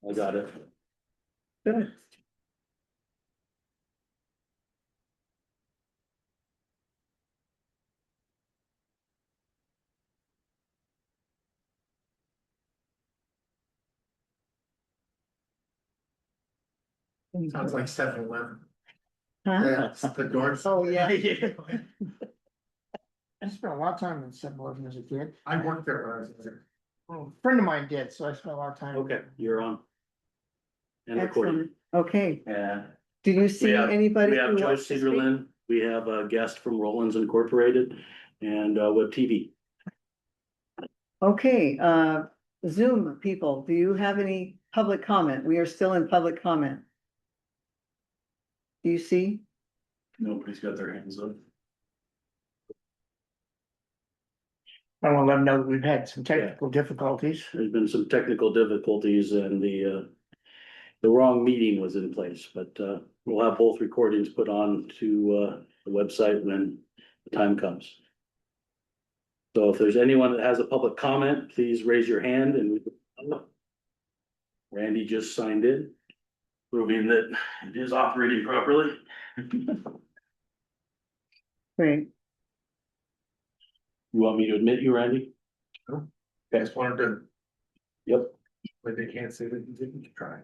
I got it. Good. Sounds like 7-Eleven. Huh? That's the doors. Oh, yeah. I spent a lot of time in 7-Eleven as a kid. I worked there when I was there. A friend of mine did, so I spent a lot of time. Okay, you're on. And recording. Excellent. Okay, Yeah. do you see anybody? We have who Joe wants to speak? Cedarlin, we have a guest from Rollins Incorporated and Web TV. Okay, Zoom people, do you have any public comment? We are still in public comment. Do you see? Nobody's got their hands up. I want to let them know that we've had some technical difficulties. There's been some technical difficulties and the wrong meeting was in place, but we'll have both recordings put on to the website when the time comes. So if there's anyone that has a public comment, please raise your hand and Randy just signed in, proving that it is operating properly. Great. You want me to admit you, Randy? Guys wanted to, Yep. but they can't say that you didn't try.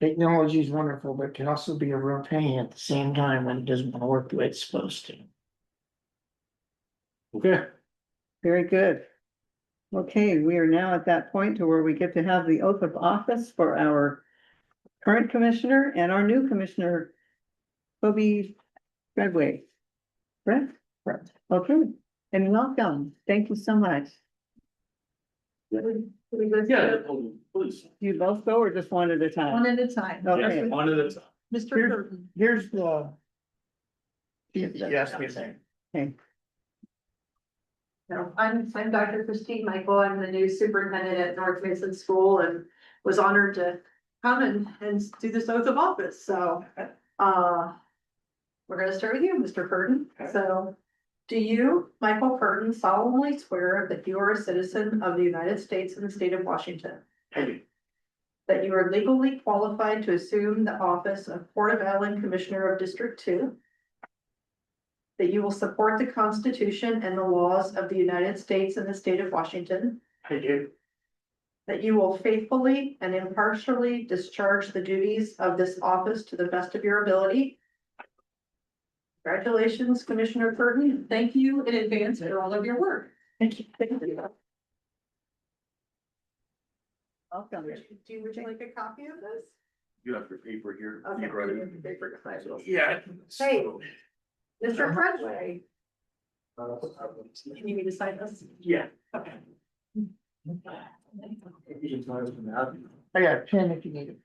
Technology is wonderful, but can also be a real pain at the same time when it doesn't want to work the way it's supposed to. Okay. Very good. Okay, we are now at that point to where we get to have the oath of office for our current commissioner and our new commissioner, Kobe Redway. Brett? Brett. Okay, and welcome. Thank you so much. Yeah, please. Do you both go or just one at a time? One at a time. Okay. Yeah, one at a time. Mr. Here's- Burton. Here's the. You asked me a thing. Okay, No, I'm Dr. Christine Michael. I'm the new superintendent at North Mason School and was honored to come and do this oath of office. So, we're gonna start with you, Mr. Burton. Okay. So, do you, Michael Burton, solemnly swear that you are a citizen of the United States and the state of Washington? I do. That you are legally qualified to assume the office of Port of Allyn Commissioner of District 2? That you will support the Constitution and the laws of the United States and the state of Washington? I do. That you will faithfully and impartially discharge the duties of this office to the best of your ability? Congratulations, Commissioner Burton. Thank you in advance for all of your work. Thank you. Thank you. welcome. Would you like a copy of this? You have your paper here. Okay. You brought it. Yeah. Hey. Mr. Redway, you need me to sign this? Yeah. Okay. I got a pen if you need it.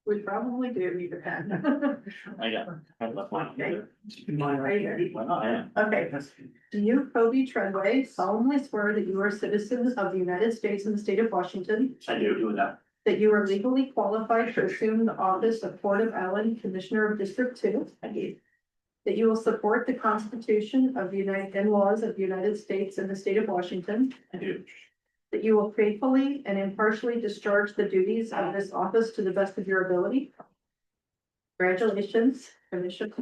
We probably do need a pen. I left mine here. Right here. Why not? Okay, do you, Kobe Treadway, solemnly swear that you are a citizen of the United States and the state of Washington? I do doing that. That you are legally qualified to assume the office of Port of Allyn Commissioner of District 2? I do. That you will support the Constitution of the United and laws of the United States and the state of Washington? I do. That you will faithfully and impartially discharge the duties of this office to the best of your ability? Congratulations, Commissioner.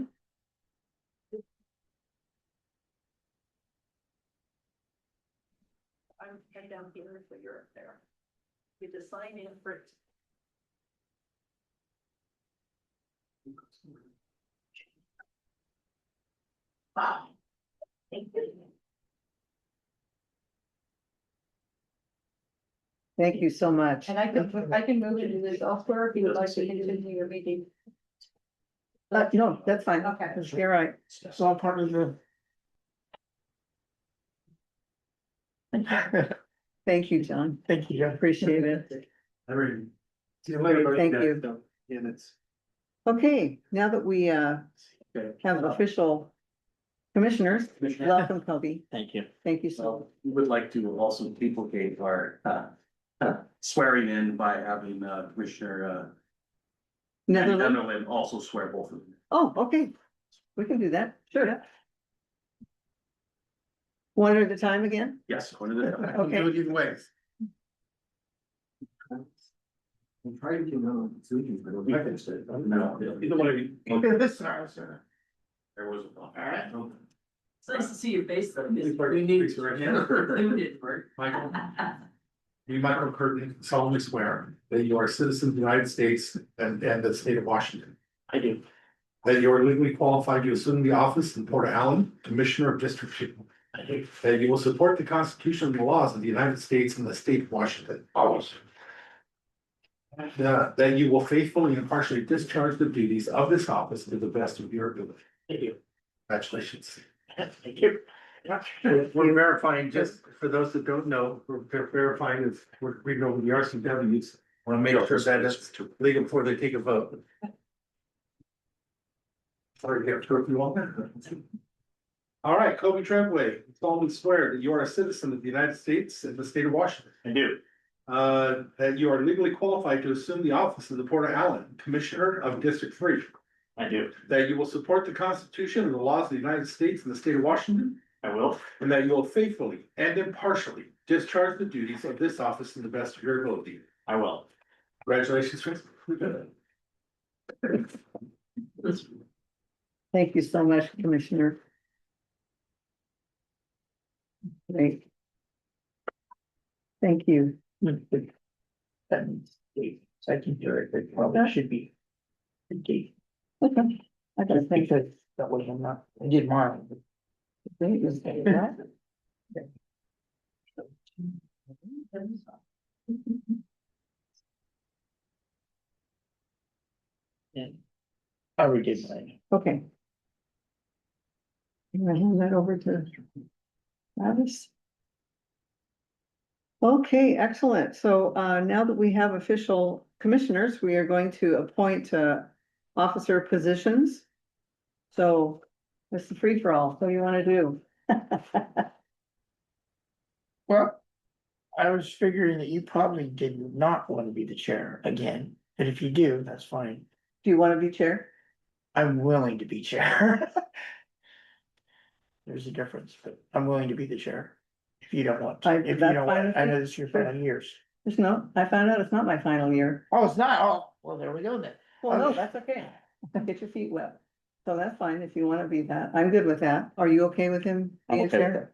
I'm down here, so you're up there. You just sign in for it. Wow. Thank you. Thank you so much. And I can move into this elsewhere if you would like to continue your meeting. No, that's fine. Okay. You're right. It's all part of the. Thank you, John. Thank you, Jeff. Appreciate it. See you later. Thank you. And it's. Okay, now that we have official commissioners, welcome, Kobe. Thank you. Thank you so So we would like to also duplicate our swearing in by having Commissioner much. Netherlands. Allyn also swear both of them. Oh, okay. We can do that. Sure. One at a time again? Yes, one of the. Okay. Do it either way. I'm trying to know. No. Either one of you. There was. Alright. It's nice to see your face though. because We need need to to. include it, Bert. Michael. You, Michael Curtin, solemnly swear that you are a citizen of the United States and the state of Washington. I do. That you are legally qualified to assume the office in Port Allen, Commissioner of District Two. I do. That you will support the Constitution and the laws of the United States and the state of Washington. Always. That you will faithfully and impartially discharge the duties of this office to the best of your ability. Thank you. Congratulations. Thank you. We're verifying, just for those that don't know, we're verifying if we're reading over the RCWs. Want to make sure that it's legal before they take a vote. Sorry, get to if you want. All right, Kobe Treadway, solemnly swear that you are a citizen of the United States and the state of Washington. I do. That you are legally qualified to assume the office of the Port of Allen, Commissioner of District Three. I do. That you will support the Constitution and the laws of the United States and the state of Washington. I will. And that you will faithfully and impartially discharge the duties of this office to the best of your ability. I will. Congratulations, Chris. Thank you so much, Commissioner. Great. Thank you. That means, I can do it, it probably should be. Okay. Okay. I gotta Just think because that was enough, I did mine. Great, is that- I already did mine. Okay. I'm gonna hand that over to Travis. Okay, excellent. So now that we have official commissioners, we are going to appoint officer positions. So it's the free for all. So you want to do? Well, I was figuring that you probably did not want to be the chair again, and if you do, that's fine. Do you want to be chair? I'm willing to be chair. There's a difference, but I'm willing to be the chair. If you don't want to, if you that's don't fine want, with I me. know this is your final years. There's no, I found out it's not my final year. Oh, it's not, oh, well, there we go then. Well, no, Okay. that's okay. Get your feet wet. So that's fine if you want to be that. I'm good with that. Are you okay with him I'm being okay with chair?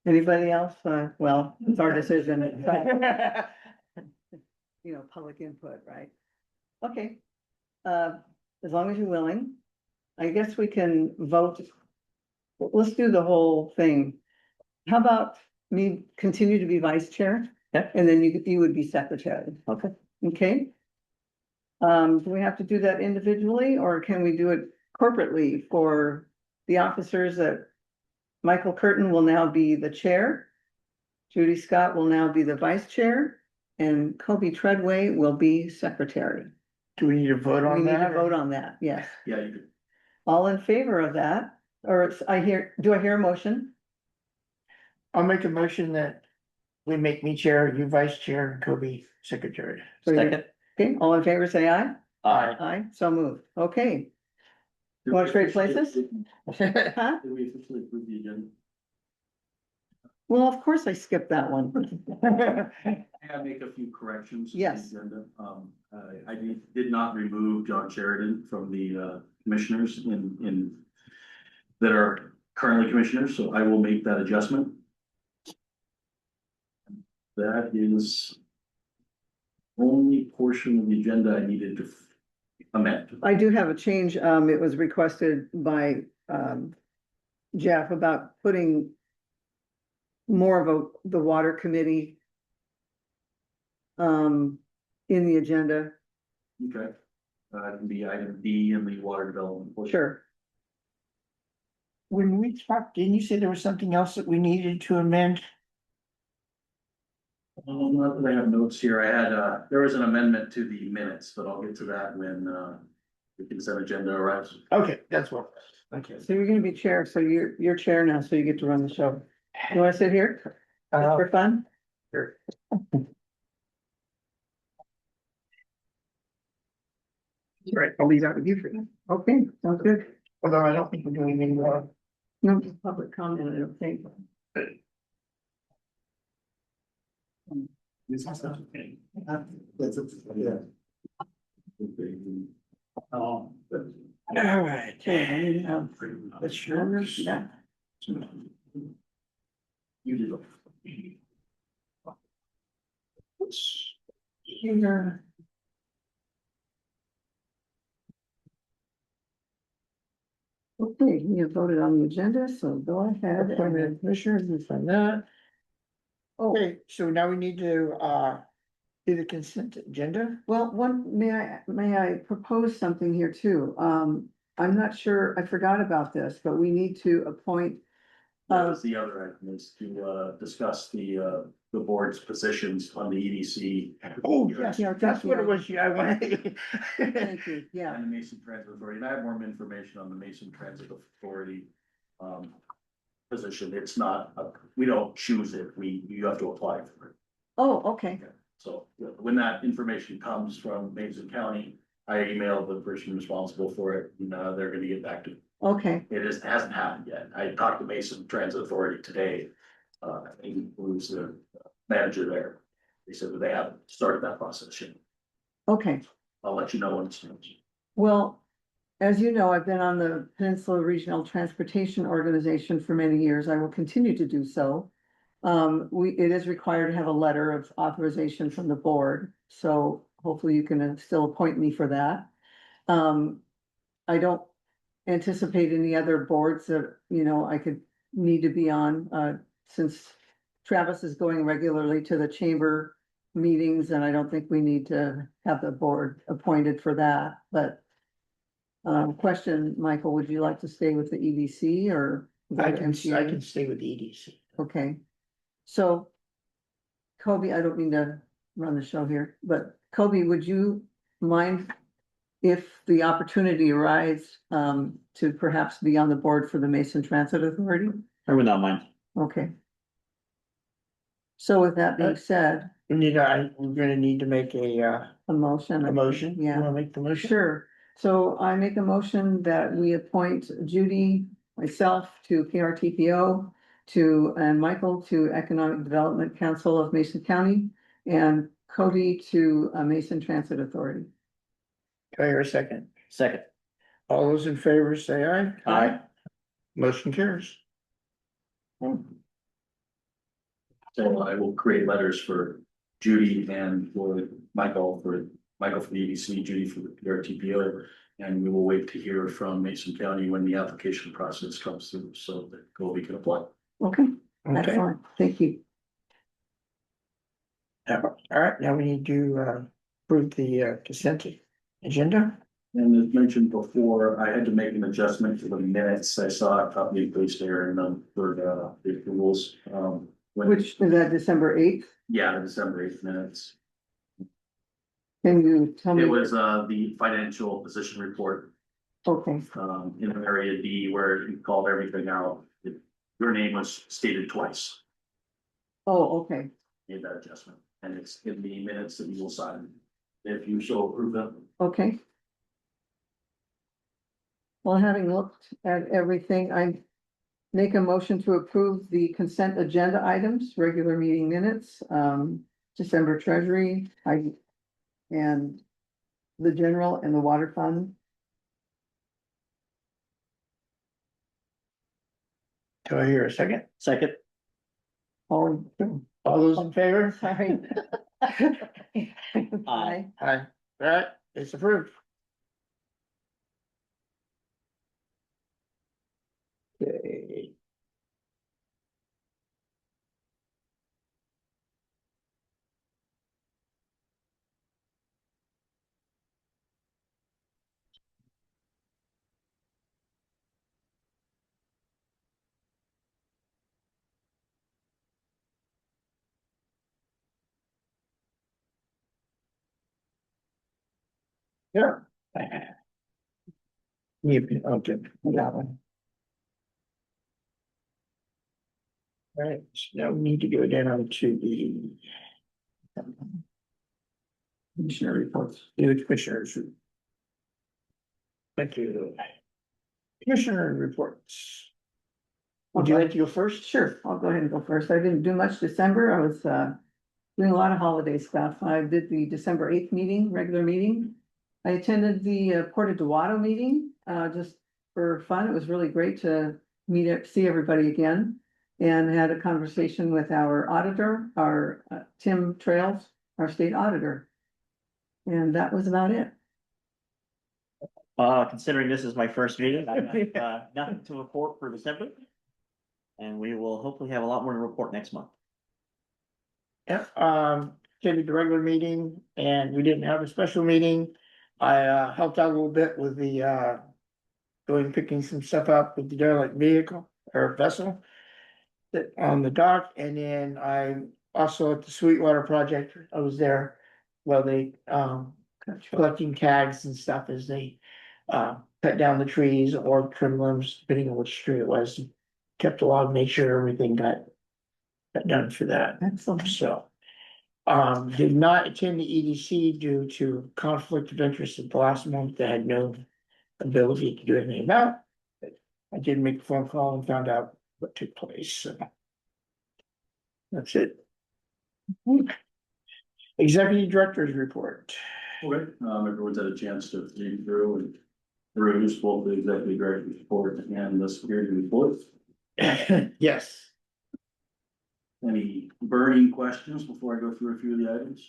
Anybody else? Well, it's our decision. but, You know, public input, right? Okay. As long as you're willing, I guess we can vote. Let's do the whole thing. How about me continue to be vice chair? Yeah. And then you would be secretary. Okay. Okay. Do we have to do that individually or can we do it corporately for the officers that Michael Curtin will now be the chair? Judy Scott will now be the vice chair and Kobe Treadway will be secretary. Do we need to vote We on need to that? vote on that, yes. Yeah, you could. All in favor of that, or do I hear a motion? I'll make a motion that we make me chair, you vice chair, and Kobe secretary. So you're- Okay, all in favor, say aye. Aye. Aye, so moved. Okay. You wanna trade places? Huh? Did we officially approve the agenda? Well, of course I skipped that one. I gotta make a few corrections. to the Yes. agenda. I did not remove John Sheridan from the commissioners in that are currently commissioners, so I will make that adjustment. That is only portion of the agenda I needed to amend. I do have a change. It was requested by Jeff about putting more of the water committee in the agenda. Okay. It can be item D in the water development. portion. Sure. When we talked, didn't you say there was something else that we needed to amend? Not that I have notes here. I had, there was an amendment to the minutes, but I'll get to that when, the consent agenda arrives. Okay, that's what. Okay. So you're gonna be chair, so you're chair now, so you get to run the show. You wanna sit here for fun? Sure. Right, I'll leave that with you for now. Okay, sounds good. Although I don't think we're doing any more. No public comment, I don't think. Oh. All right. That's yours. Yeah. You did. Here. Okay, we have voted on the agenda, so go ahead. Appointment of commissioners, we find that. Oh, Okay, so now we need to, do the consent agenda. well, may I propose something here too? I'm not sure, I forgot about this, but we need to appoint. That was the other item, is to discuss the board's positions on the EDC. Oh, Yes. yes, that's what it was, yeah, I wanted. Thank you, yeah, And the Mason Transit Authority, and I have more information on the Mason Transit Authority. Position, it's not, we don't choose it, you have to apply for it. oh, okay, So when that information comes from Mason County, I emailed the person responsible for it, and they're gonna get back to me. okay, Hasn't happened yet. I talked to Mason Transit Authority today. Who's the manager there. They said that they haven't started that process yet. okay. I'll let you know when it starts. Well, as you know, I've been on the Peninsula Regional Transportation Organization for many years. I will continue to do so. It is required to have a letter of authorization from the board, so hopefully you can still appoint me for that. I don't anticipate any other boards that, I could need to be on, since Travis is going regularly to the chamber meetings, and I don't think we need to have the board appointed for that, but question, Michael, would you like to stay with the EDC or? go I to can MTA? stay with the EDC. Okay, so Kobe, I don't mean to run the show here, but Kobe, would you mind if the opportunity arises to perhaps be on the board for the Mason Transit Authority? I would not mind. Okay. So with that being said, We're gonna need to make a motion. a motion. You Yeah. wanna make the motion? Sure. So I make a motion that we appoint Judy, myself to PRTPO, and Michael to Economic Development Council of Mason County, and Cody to Mason Transit Authority. Do I hear a second? Second. All those in favor say aye. Aye. Motion carries. So I will create letters for Judy and for Michael for the EDC, Judy for the PRTPO. And we will wait to hear from Mason County when the application process comes through, so that Colby can apply. Okay, Okay, excellent. Thank you. all right, now we need to approve the consent agenda. And as mentioned before, I had to make an adjustment to the minutes. I saw a copy placed there and for the rules. Which is that December 8th? Yeah, the December 8th minutes. Can you tell me? It was the financial position report Okay, in area D where you called everything out. Your name was stated twice. oh, okay, Made that adjustment, and it's in the minutes that you will sign if you so approve them. okay. Well, having looked at everything, I make a motion to approve the consent agenda items, regular meeting minutes, December treasury, and the general and the water fund. Do I hear a second? Second. All, All those in favor? sorry. Aye. Aye. Aye. All right, it's approved. Okay. Yeah. Okay, that one. All right, so now we need to go down to the commissioner reports, the commissioners. Thank you. Commissioner reports. Would you like to go first? Sure, I'll go ahead and go first. I didn't do much December. I was doing a lot of holiday stuff. I did the December 8th meeting, regular meeting. I attended the Porta Duato meeting, just for fun. It was really great to see everybody again. And had a conversation with our auditor, our Tim Trails, our state auditor. And that was about it. Considering this is my first meeting, I have nothing to report for December. And we will hopefully have a lot more to report next month. Yep, attended the regular meeting and we didn't have a special meeting. I helped out a little bit with the going picking some stuff up with the derelict vehicle or vessel. That on the dock, and then I also at the Sweetwater project, I was there. While they collecting tags and stuff as they cut down the trees or trim limbs, depending on which tree it was. Kept a log, made sure everything got done for that. Excellent. So, did not attend the EDC due to conflict of interest at the last month. I had no ability to do anything about. But I did make a phone call and found out what took place, so. That's it. Executive Director's Report. Okay, everyone's had a chance to read through and peruse both the executive director's report and the security report. Yes. Any burning questions before I go through a few of the items?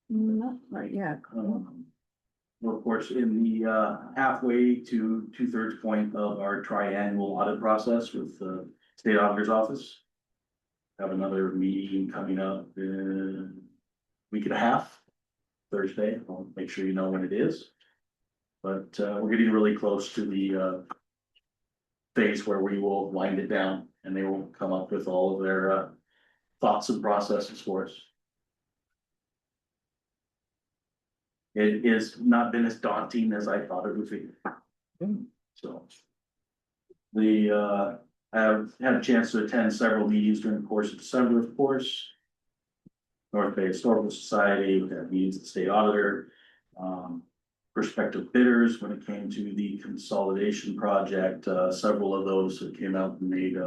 Not right yet. We're of course in the halfway to 2/3 point of our triannual audit process with the state auditor's office. Have another meeting coming up in a week and a half, Thursday. I'll make sure you know when it is. But we're getting really close to the phase where we will wind it down and they will come up with all of their thoughts and processes for us. It has not been as daunting as I thought it would be. So. I've had a chance to attend several meetings during the course of December, of course. North Bay Historical Society, we had meetings with the state auditor, prospective bidders when it came to the consolidation project. Several of those that came out and made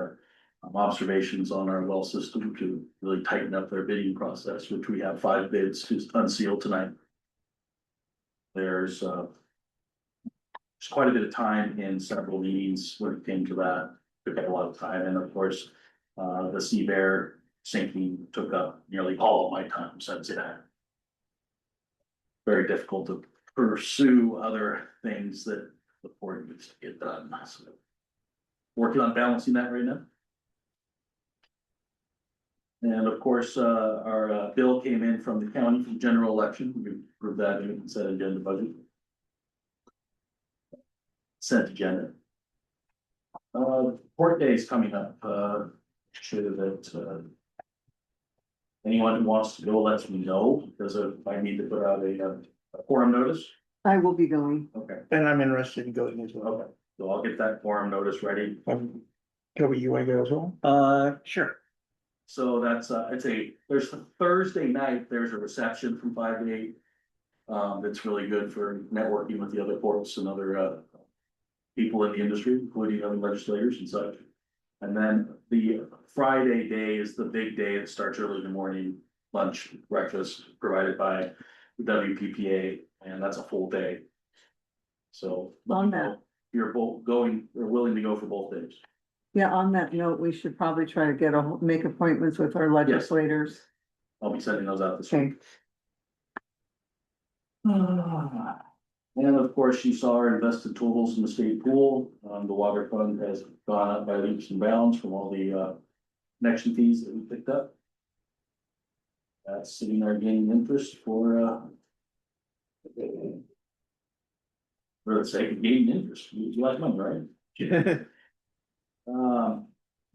observations on our well system to really tighten up their bidding process, which we have 5 bids to unseal tonight. There's quite a bit of time in several meetings when it came to that. Took up a lot of time, and of course, the Sea Bear sinking took up nearly all of my time since it had. Very difficult to pursue other things that the port needs to get done, so. Working on balancing that right now. And of course, our bill came in from the county for the general election. We approved that in the consent agenda budget. Consent agenda. Port Day is coming up, sure that, anyone who wants to go, lets me know, because I need to put out a quorum notice. I will be going. Okay, And I'm interested in going as well. okay, so I'll get that quorum notice ready. Toby, you wanna go as well? Sure. So that's, there's a Thursday night, there's a reception from 5 to 8. That's really good for networking with the other ports and other, people in the industry, including other legislators and such. And then the Friday day is the big day that starts early in the morning, lunch, breakfast provided by the WPPA, and that's a full day. So. On that. You're both going, or willing to go for both days. Yeah, on that note, we should probably try to make appointments with our legislators. I'll be sending those out this week. Okay. And of course, you saw our invested totals in the state pool. The water fund has gone up by leaps and bounds from all the connection fees that we picked up. That's sitting there gaining interest for the sake of gaining interest. You like money, right?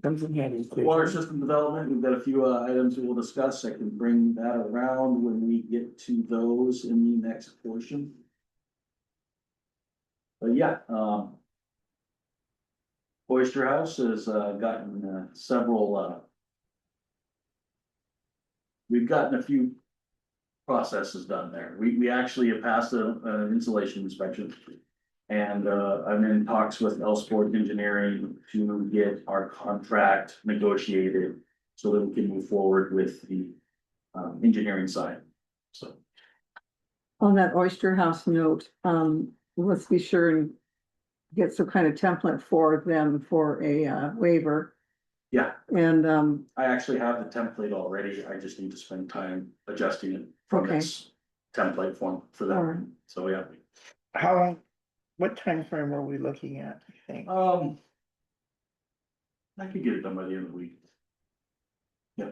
Comes in handy. Water system development, we've got a few items that we'll discuss. I can bring that around when we get to those in the next portion. But yeah, Oyster House has gotten several. We've gotten a few processes done there. We actually have passed an insulation inspection. And I'm in talks with Elsport Engineering to get our contract negotiated so that we can move forward with the engineering side, so. On that Oyster House note, let's be sure and get some kind of template for them for a waiver. Yeah, And, I actually have the template already, I just need to spend time adjusting it from Okay. this template form for all right. them, so yeah. How long, what time frame are we looking at, you think? I could get it done by the end of the week. Yeah.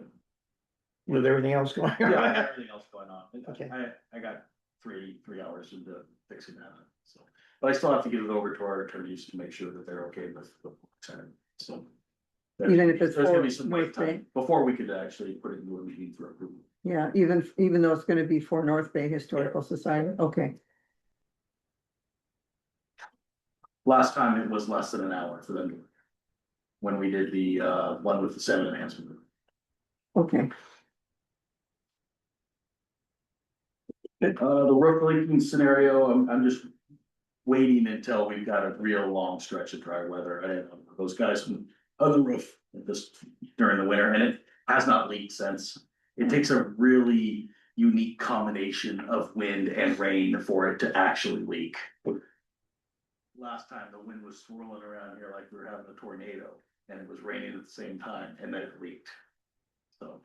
With everything else going Yeah, on? everything else going on. Okay. I got three hours into fixing that, so. But I still have to get it over to our attorneys to make sure that they're okay with the time, so. Even if it's There's gonna for be some wait North Bay? time before we could actually put it into a meeting for approval. Yeah, even though it's gonna be for North Bay Historical Society, okay, Last time it was less than an hour for them to. When we did the one with the sediment enhancement. okay. The roof leaking scenario, I'm just waiting until we've got a real long stretch of dry weather. I have those guys on the roof this during the winter, and it has not leaked since. It takes a really unique combination of wind and rain for it to actually leak. Last time the wind was swirling around here like we were having a tornado, and it was raining at the same time, and then it leaked. So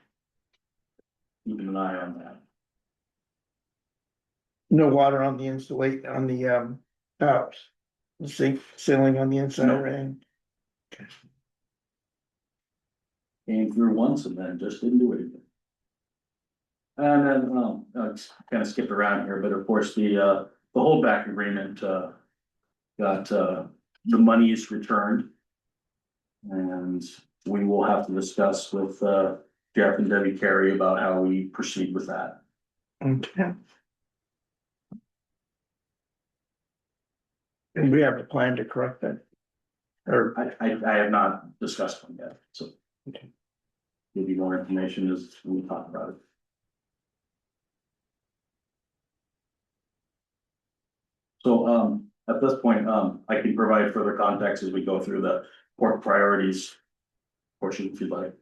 keeping an eye on that. No water on the insulate, on the tops, the sink ceiling on the inside No. or anything? Came through once and then just didn't do anything. And then, I kind of skipped around here, but of course, the holdback agreement, got, the money is returned. And we will have to discuss with, Jeff and Debbie Carey about how we proceed with that. Okay. And we have a plan to correct that? Or, I have not discussed one yet, so. Okay. Give you more information as we talk about it. So, at this point, I can provide further context as we go through the port priorities portion, if you'd like.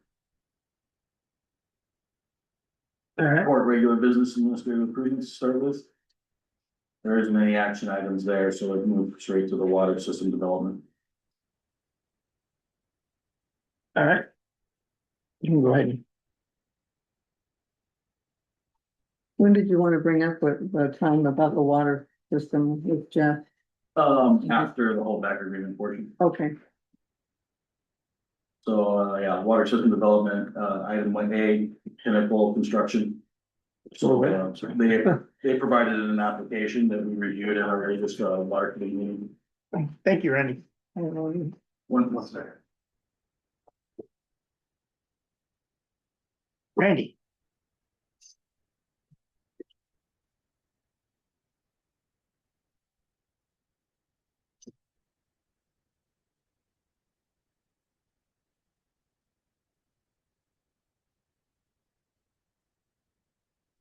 all right, Port regular business administrative improvements to start with. There isn't any action items there, so I'd move straight to the water system development. all right. You can go ahead. When did you want to bring up the time about the water system with Jeff? After the whole back agreement portion. Okay, So, yeah, water system development, item 1A, Pinnacle Construction. So, they provided an application that we reviewed in our latest, water committee meeting. Thank you, Randy. I don't know. One second. Randy.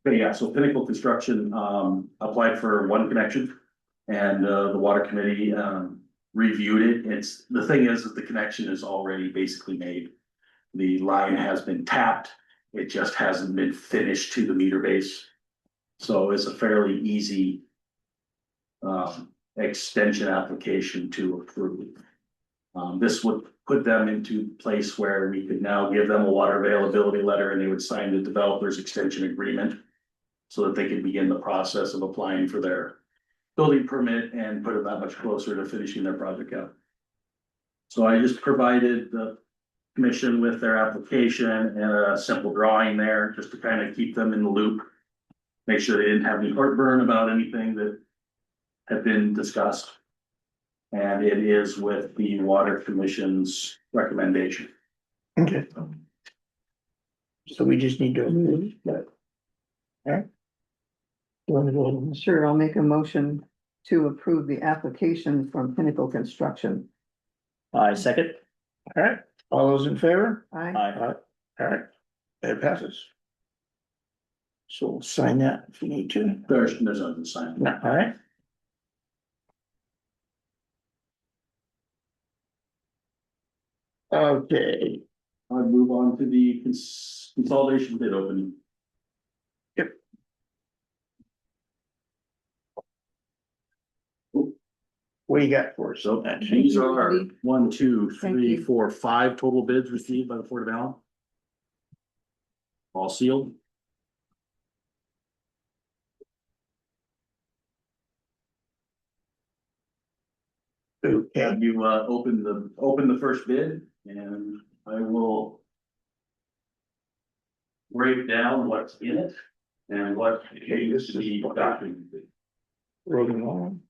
Okay, yeah, so Pinnacle Construction, applied for one connection. And, the water committee, reviewed it. It's, the thing is that the connection is already basically made. The line has been tapped, it just hasn't been finished to the meter base. So it's a fairly easy. Extension application to approve. This would put them into place where we could now give them a water availability letter and they would sign the developer's extension agreement. So that they could begin the process of applying for their building permit and put it that much closer to finishing their project out. So I just provided the commission with their application and a simple drawing there, just to kind of keep them in the loop. Make sure they didn't have any heartburn about anything that had been discussed. And it is with the water commission's recommendation. Okay. So we just need to approve that. All right. You want to go ahead and Sure, I'll make a motion to approve the application from Pinnacle Construction. I second. all right, all those in favor? I, Aye. All right, it passes. So we'll sign that if you need to. There's nothing to sign. No, all right. Okay, I'll move on to the consolidation bid opening. What do you got for us? So Matt? these you, are Randy. 1, 2, Thank 3, you. 4, 5 total bids received by the Port of Allen. All sealed. Okay, Have you open the first bid, and I will break down what's in it and what needs to be documented. rolling on.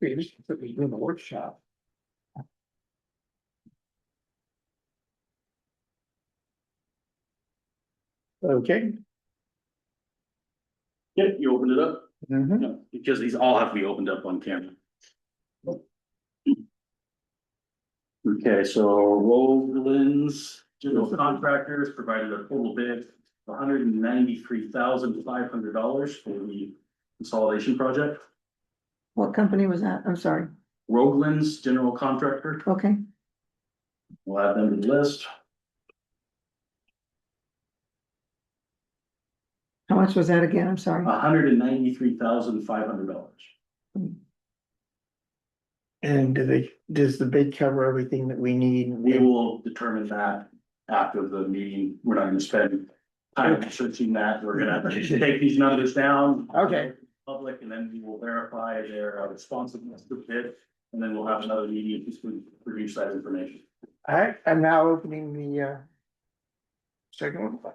We just put me in the workshop. Okay. Yeah, you open it up. Mhm. No, because these all have to be opened up on camera. Okay, so Roland's general contractors provided a total bid of $193,500 for the consolidation project. What company was that? I'm sorry. Roland's general contractor, Okay, we'll add them to the list. how much was that again? I'm sorry. $193,500. And does the bid cover everything that we need? We will determine that after the meeting. We're not gonna spend time researching that. We're gonna take these numbers down. Okay. Public, and then we will verify their responsiveness to bid, and then we'll have another meeting to produce that information. All right, I'm now opening the second one.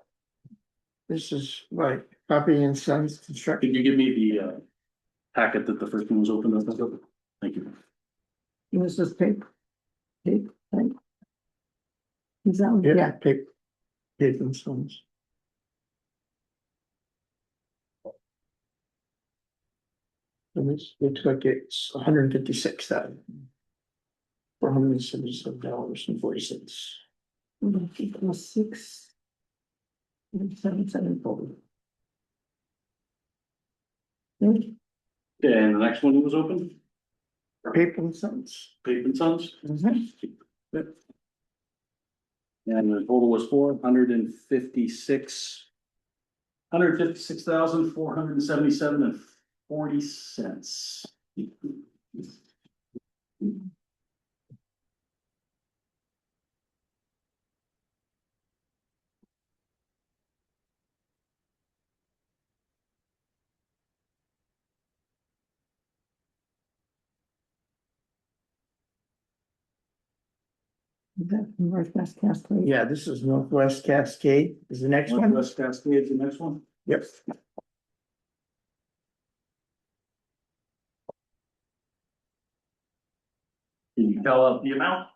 This is like Copy and Sons Construction. Can you give me the packet that the first one was opened up? Thank you. This is paper. Tape, right? Is that one? Yeah, Paper and Sons. And this looks like it's $156,000. $477.40. equals 6. 774. Okay, and the next one was open, Paper and Sons. Paper and Sons. Mhm. Yep. And the total was $156,477.40. Is that from Northwest Cascade? Yeah, this is Northwest Cascade is the next one. Northwest Cascade is the next one. Yep. Can you tell us the amount?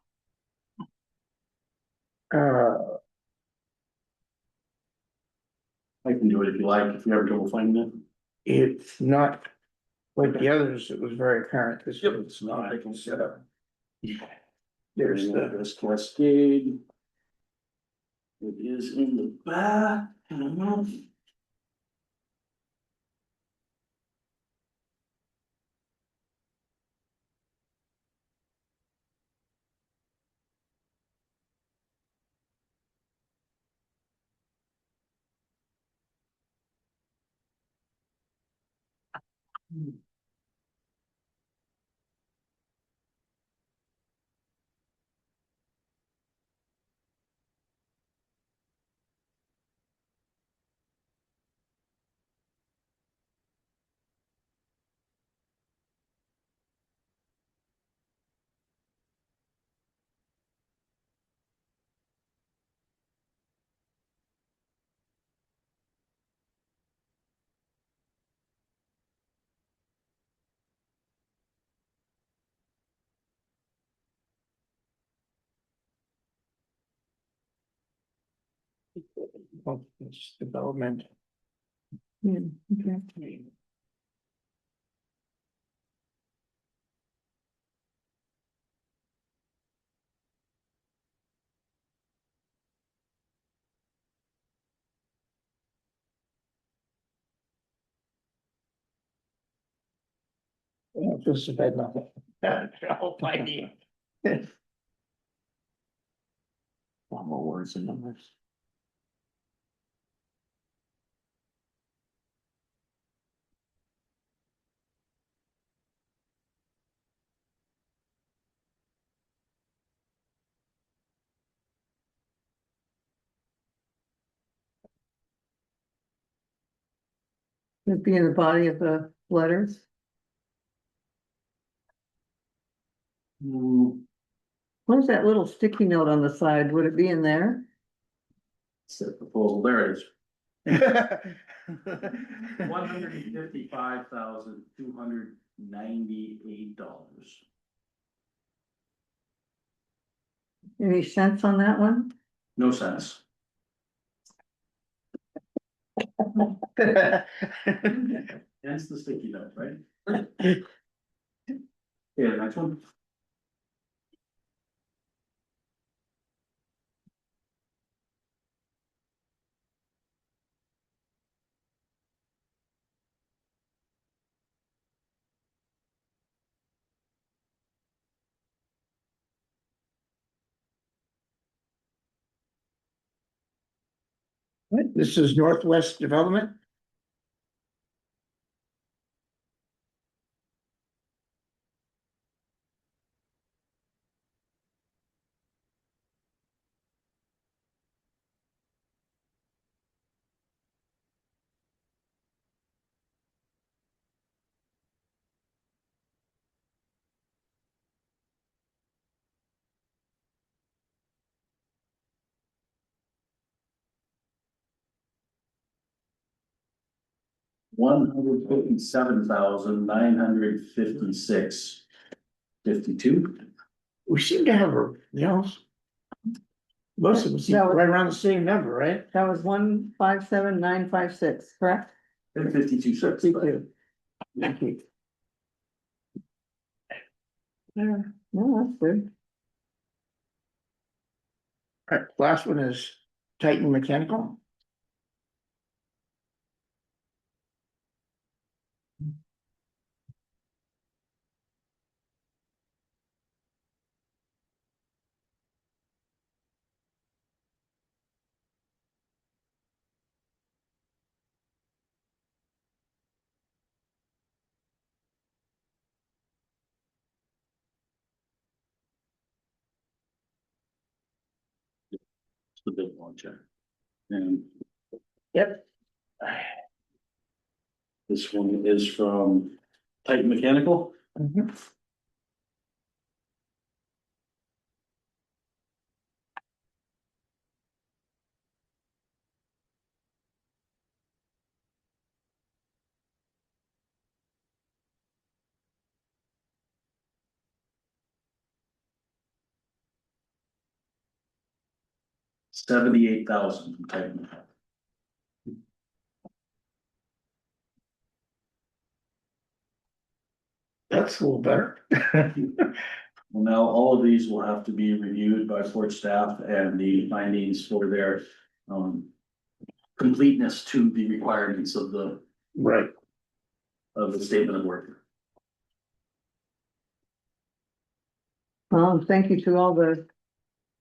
Uh, I can do it if you like, if you ever trouble finding it. it's not like the others, it was very current. This Yep. one's not. I can set up. There's the, Northwest Cascade. It is in the back. it's development. Yeah, okay. Just about nothing. I'll find you. Lot more words and numbers. It'd be in the body of the letters. Hmm, What's that little sticky note on the side? Would it be in there? it's the proposal, there it is. Yeah. $155,298. Any sense on that one? No sense. Hence the sticky note, right? Yeah, next one. This is Northwest Development. $157,956.52. We seem to have a, most of them seem That was- right around the same number, right? That was 157,956, correct? And 52 cents. Fifty-two. Thank you. Yeah, no, that's good. All right, last one is Titan Mechanical. It's the big one, check. And Yep. this one is from Titan Mechanical. Mhm. $78,000 from Titan. That's a little better. Well, now all of these will have to be reviewed by board staff and the findings for their completeness to the requirements of the Right. statement of work. Thank you to all the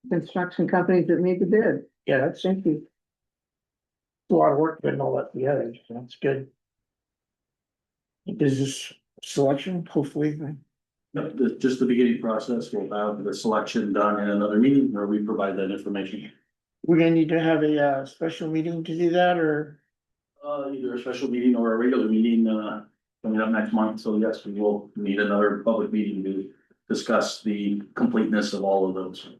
construction companies that made the bid. Yeah, that's Thank you. a lot of work putting all that together, so that's good. Business selection, hopefully. Yep, just the beginning process. We'll have the selection done in another meeting where we provide that information. We're gonna need to have a special meeting to do that, or? Either a special meeting or a regular meeting, coming up next month. So yes, we will need another public meeting to discuss the completeness of all of those.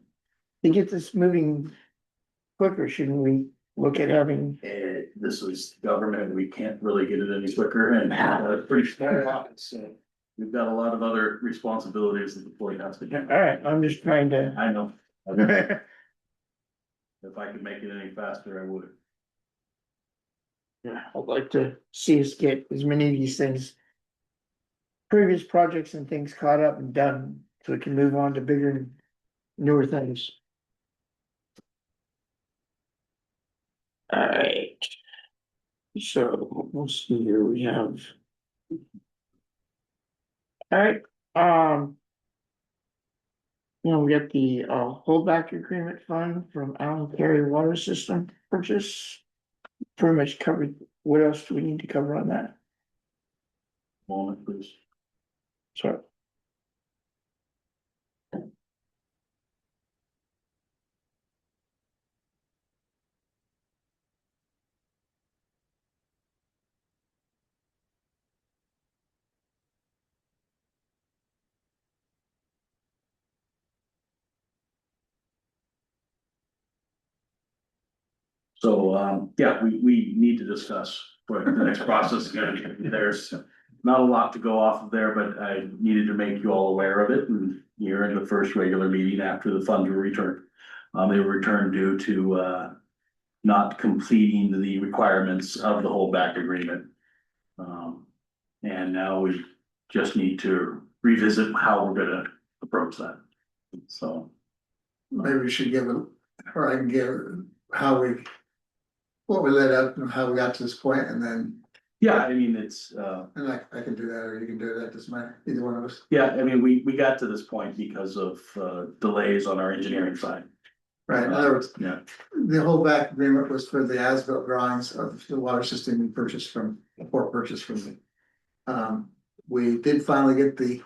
To get this moving quicker, shouldn't we look at having? This is government, we can't really get it any quicker and pretty small office, so we've got a lot of other responsibilities that the board has to All do. right, I'm just trying to. I know. If I could make it any faster, I would. Yeah, I'd like to see us get as many of these things. Previous projects and things caught up and done, so we can move on to bigger and newer things. Alright. So, let's see here, we have. Alright, we got the holdback agreement fund from Allyn Perry Water System purchase. Pretty much covered, what else do we need to cover on that? Moment, please. Sorry. So, yeah, we need to discuss what the next process is gonna be. There's not a lot to go off of there, but I needed to make you all aware of it, and you're in the first regular meeting after the funds were returned. They were returned due to, not completing the requirements of the holdback agreement. And now we just need to revisit how we're gonna approach that, so. Maybe we should give it, or I can give how we. What we led up and how we got to this point, and then, Yeah, I mean, it's, and I can do that, or you can do that, doesn't matter, either one of us. yeah, I mean, we got to this point because of, delays on our engineering side. Right, in other words, Yeah, the whole back agreement was for the as-built drawings of the water system we purchased from, or purchased from the. We did finally get the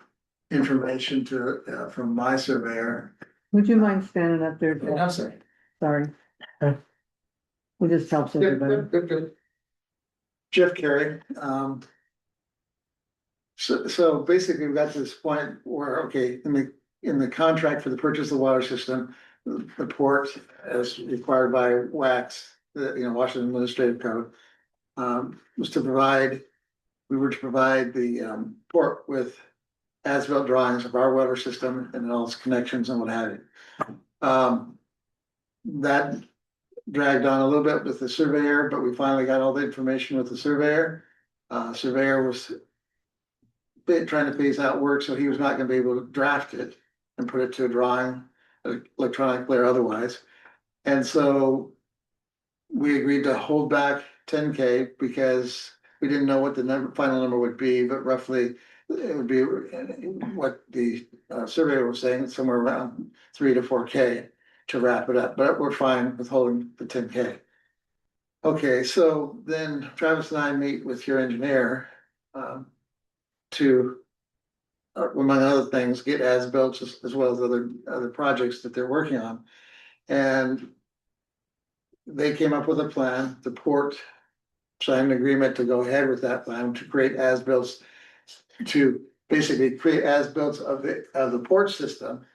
information from my surveyor. Would you mind standing up there? I'm sorry. Sorry. We just helps everybody. Good. Jeff Carey, so basically we got to this point where, okay, in the contract for the purchase of the water system, the port as required by WACS, the, Washington Administrative Code, was to provide, we were to provide the, port with as-built drawings of our water system and all its connections and what have you. That dragged on a little bit with the surveyor, but we finally got all the information with the surveyor. Surveyor was trying to phase out work, so he was not gonna be able to draft it and put it to a drawing, electronically or otherwise. And so we agreed to hold back 10K because we didn't know what the final number would be, but roughly it would be what the surveyor was saying, somewhere around 3 to 4K to wrap it up, but we're fine with holding the 10K. Okay, so then Travis and I meet with your engineer to, among other things, get as-built as well as other projects that they're working on. And they came up with a plan. The port signed an agreement to go ahead with that plan to create as-built, to basically create as-built of the port system.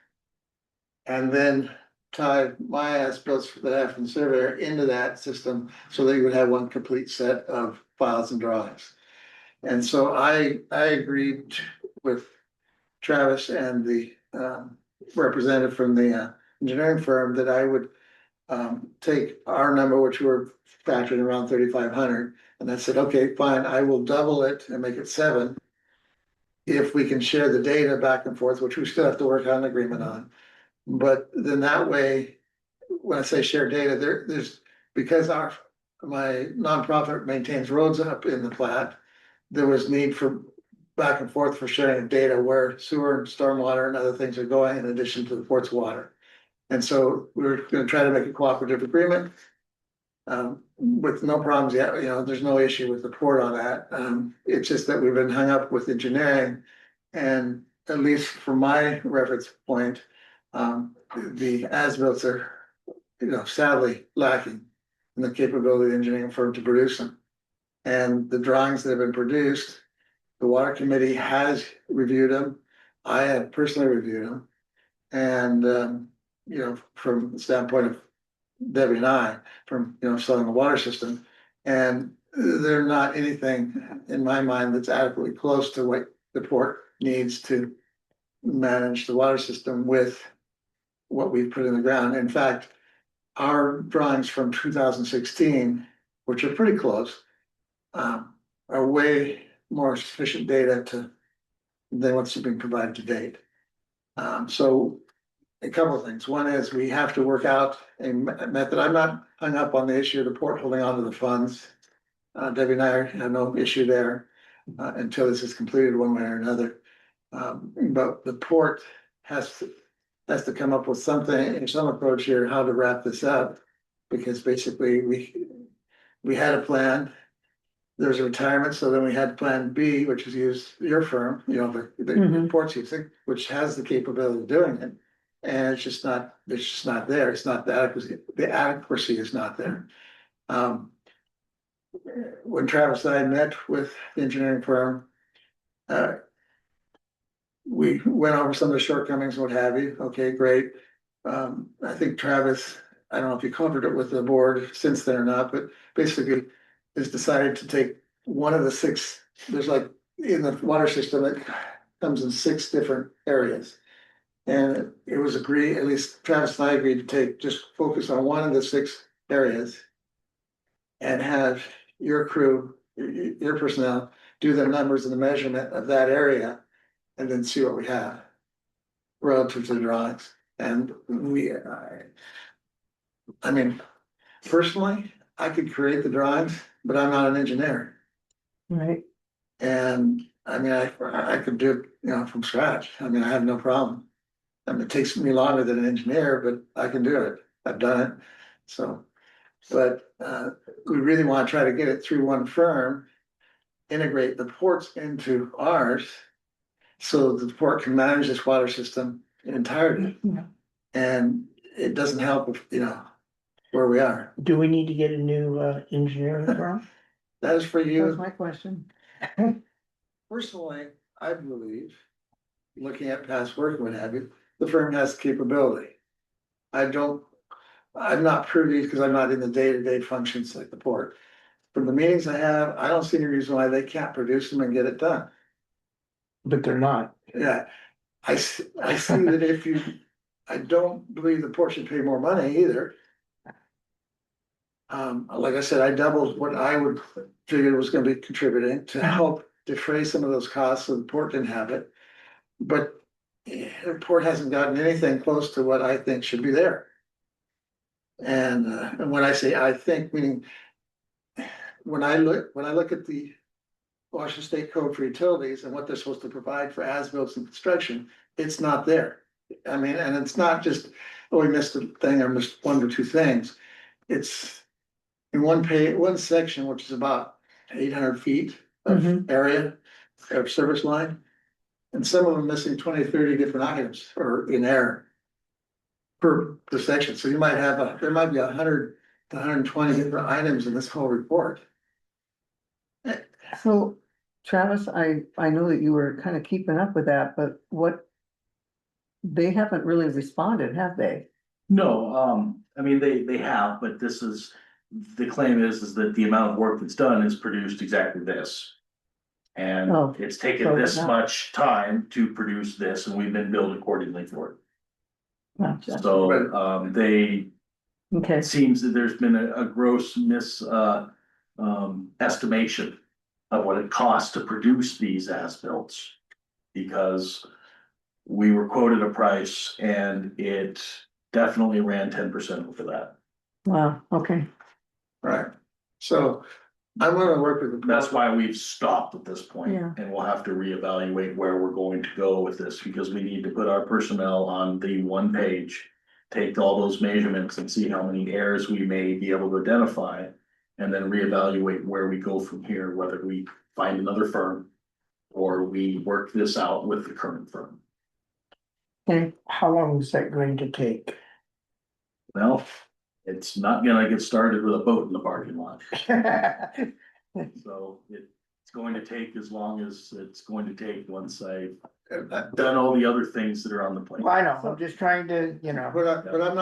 And then tie my as-built that I have from the surveyor into that system so that you would have one complete set of files and drawings. And so I agreed with Travis and the representative from the engineering firm that I would take our number, which were factoring around 3,500, and I said, okay, fine, I will double it and make it 7 if we can share the data back and forth, which we still have to work on an agreement on. But then that way, when I say share data, there's, because my nonprofit maintains roads up in the plat, there was need for back and forth for sharing of data where sewer and stormwater and other things are going in addition to the port's water. And so we're gonna try to make a cooperative agreement. With no problems yet, there's no issue with the port on that. It's just that we've been hung up with engineering. And at least from my reference point, the as-built are, sadly lacking in the capability of the engineering firm to produce them. And the drawings that have been produced, the water committee has reviewed them. I have personally reviewed them. And, from the standpoint of Debbie and I, from, selling the water system, and they're not anything in my mind that's adequately close to what the port needs to manage the water system with what we've put in the ground. In fact, our drawings from 2016, which are pretty close, are way more sufficient data than what's been provided to date. So a couple of things. One is we have to work out a method. I'm not hung up on the issue of the port holding on to the funds. Debbie and I have no issue there until this is completed one way or another. But the port has to come up with something, some approach here, how to wrap this up. Because basically we had a plan. There's a retirement, so then we had plan B, which is use your firm, the port's using, which has the capability of doing it. And it's just not there. It's not the adequacy is not there. When Travis and I met with the engineering firm, we went over some of the shortcomings, what have you. Okay, great. I think Travis I don't know if you covered it with the board since then or not, but basically is decided to take one of the six, there's like in the water system, it comes in six different areas. And it was agreed, at least Travis and I agreed to take, just focus on one of the six areas. And have your crew, your personnel, do the numbers and the measurement of that area. And then see what we have. Relative to the drawings, and I mean, personally, I could create the drawings, but I'm not an engineer. Right, And I mean, I could do it, you know, from scratch. I mean, I have no problem. I mean, it takes me longer than an engineer, but I can do it. I've done it. So, but we really want to try to get it through one firm, integrate the ports into ours. So the port can manage this water system in entirety. yeah. And it doesn't help if, you know, where we are. Do we need to get a new engineering firm? That is for That was you. my question. Personally, I believe, looking at past work and what have you, the firm has capability. I'm not privy because I'm not in the day-to-day functions like the port. From the meetings I have, I don't see any reason why they can't produce them and get it done. But they're not. Yeah, I see that if you, I don't believe the port should pay more money either. Like I said, I doubled what I would figure was gonna be contributing to help defray some of those costs, so the port didn't have it. But the port hasn't gotten anything close to what I think should be there. And when I say I think, meaning when I look at the Washington State Code for Utilities and what they're supposed to provide for as-built and construction, it's not there. I mean, and it's not just, oh, we missed a thing or missed one or two things. It's in one section, which is about 800 feet of Mhm. area of service line. And some of them missing 20, 30 different items or in error per the section. So you might have there might be 100 to 120 different items in this whole report. So Travis, I know that you were kind of keeping up with that, but they haven't really responded, have they? No, I mean, they have, but this is, the claim is that the amount of work that's done has produced exactly this. And Oh, it's taken so this now- much time to produce this, and we've been billed accordingly for it. Gotcha. So, they, Okay, it seems that there's been a gross estimation of what it costs to produce these as-bills. Because we were quoted a price and it definitely ran 10% over that. wow, okay, Right. So I'm gonna work with the. That's why we've stopped at this point, Yeah. and we'll have to reevaluate where we're going to go with this, because we need to put our personnel on the one page. Take all those measurements and see how many errors we may be able to identify. And then reevaluate where we go from here, whether we find another firm. Or we work this out with the current firm. okay, How long is that going to take? Well, it's not gonna get started with a boat in the parking lot. So it's going to take as long as it's going to take once I've done all the other things that are on the plate. Well, I know, I'm just trying to, you know, But I'm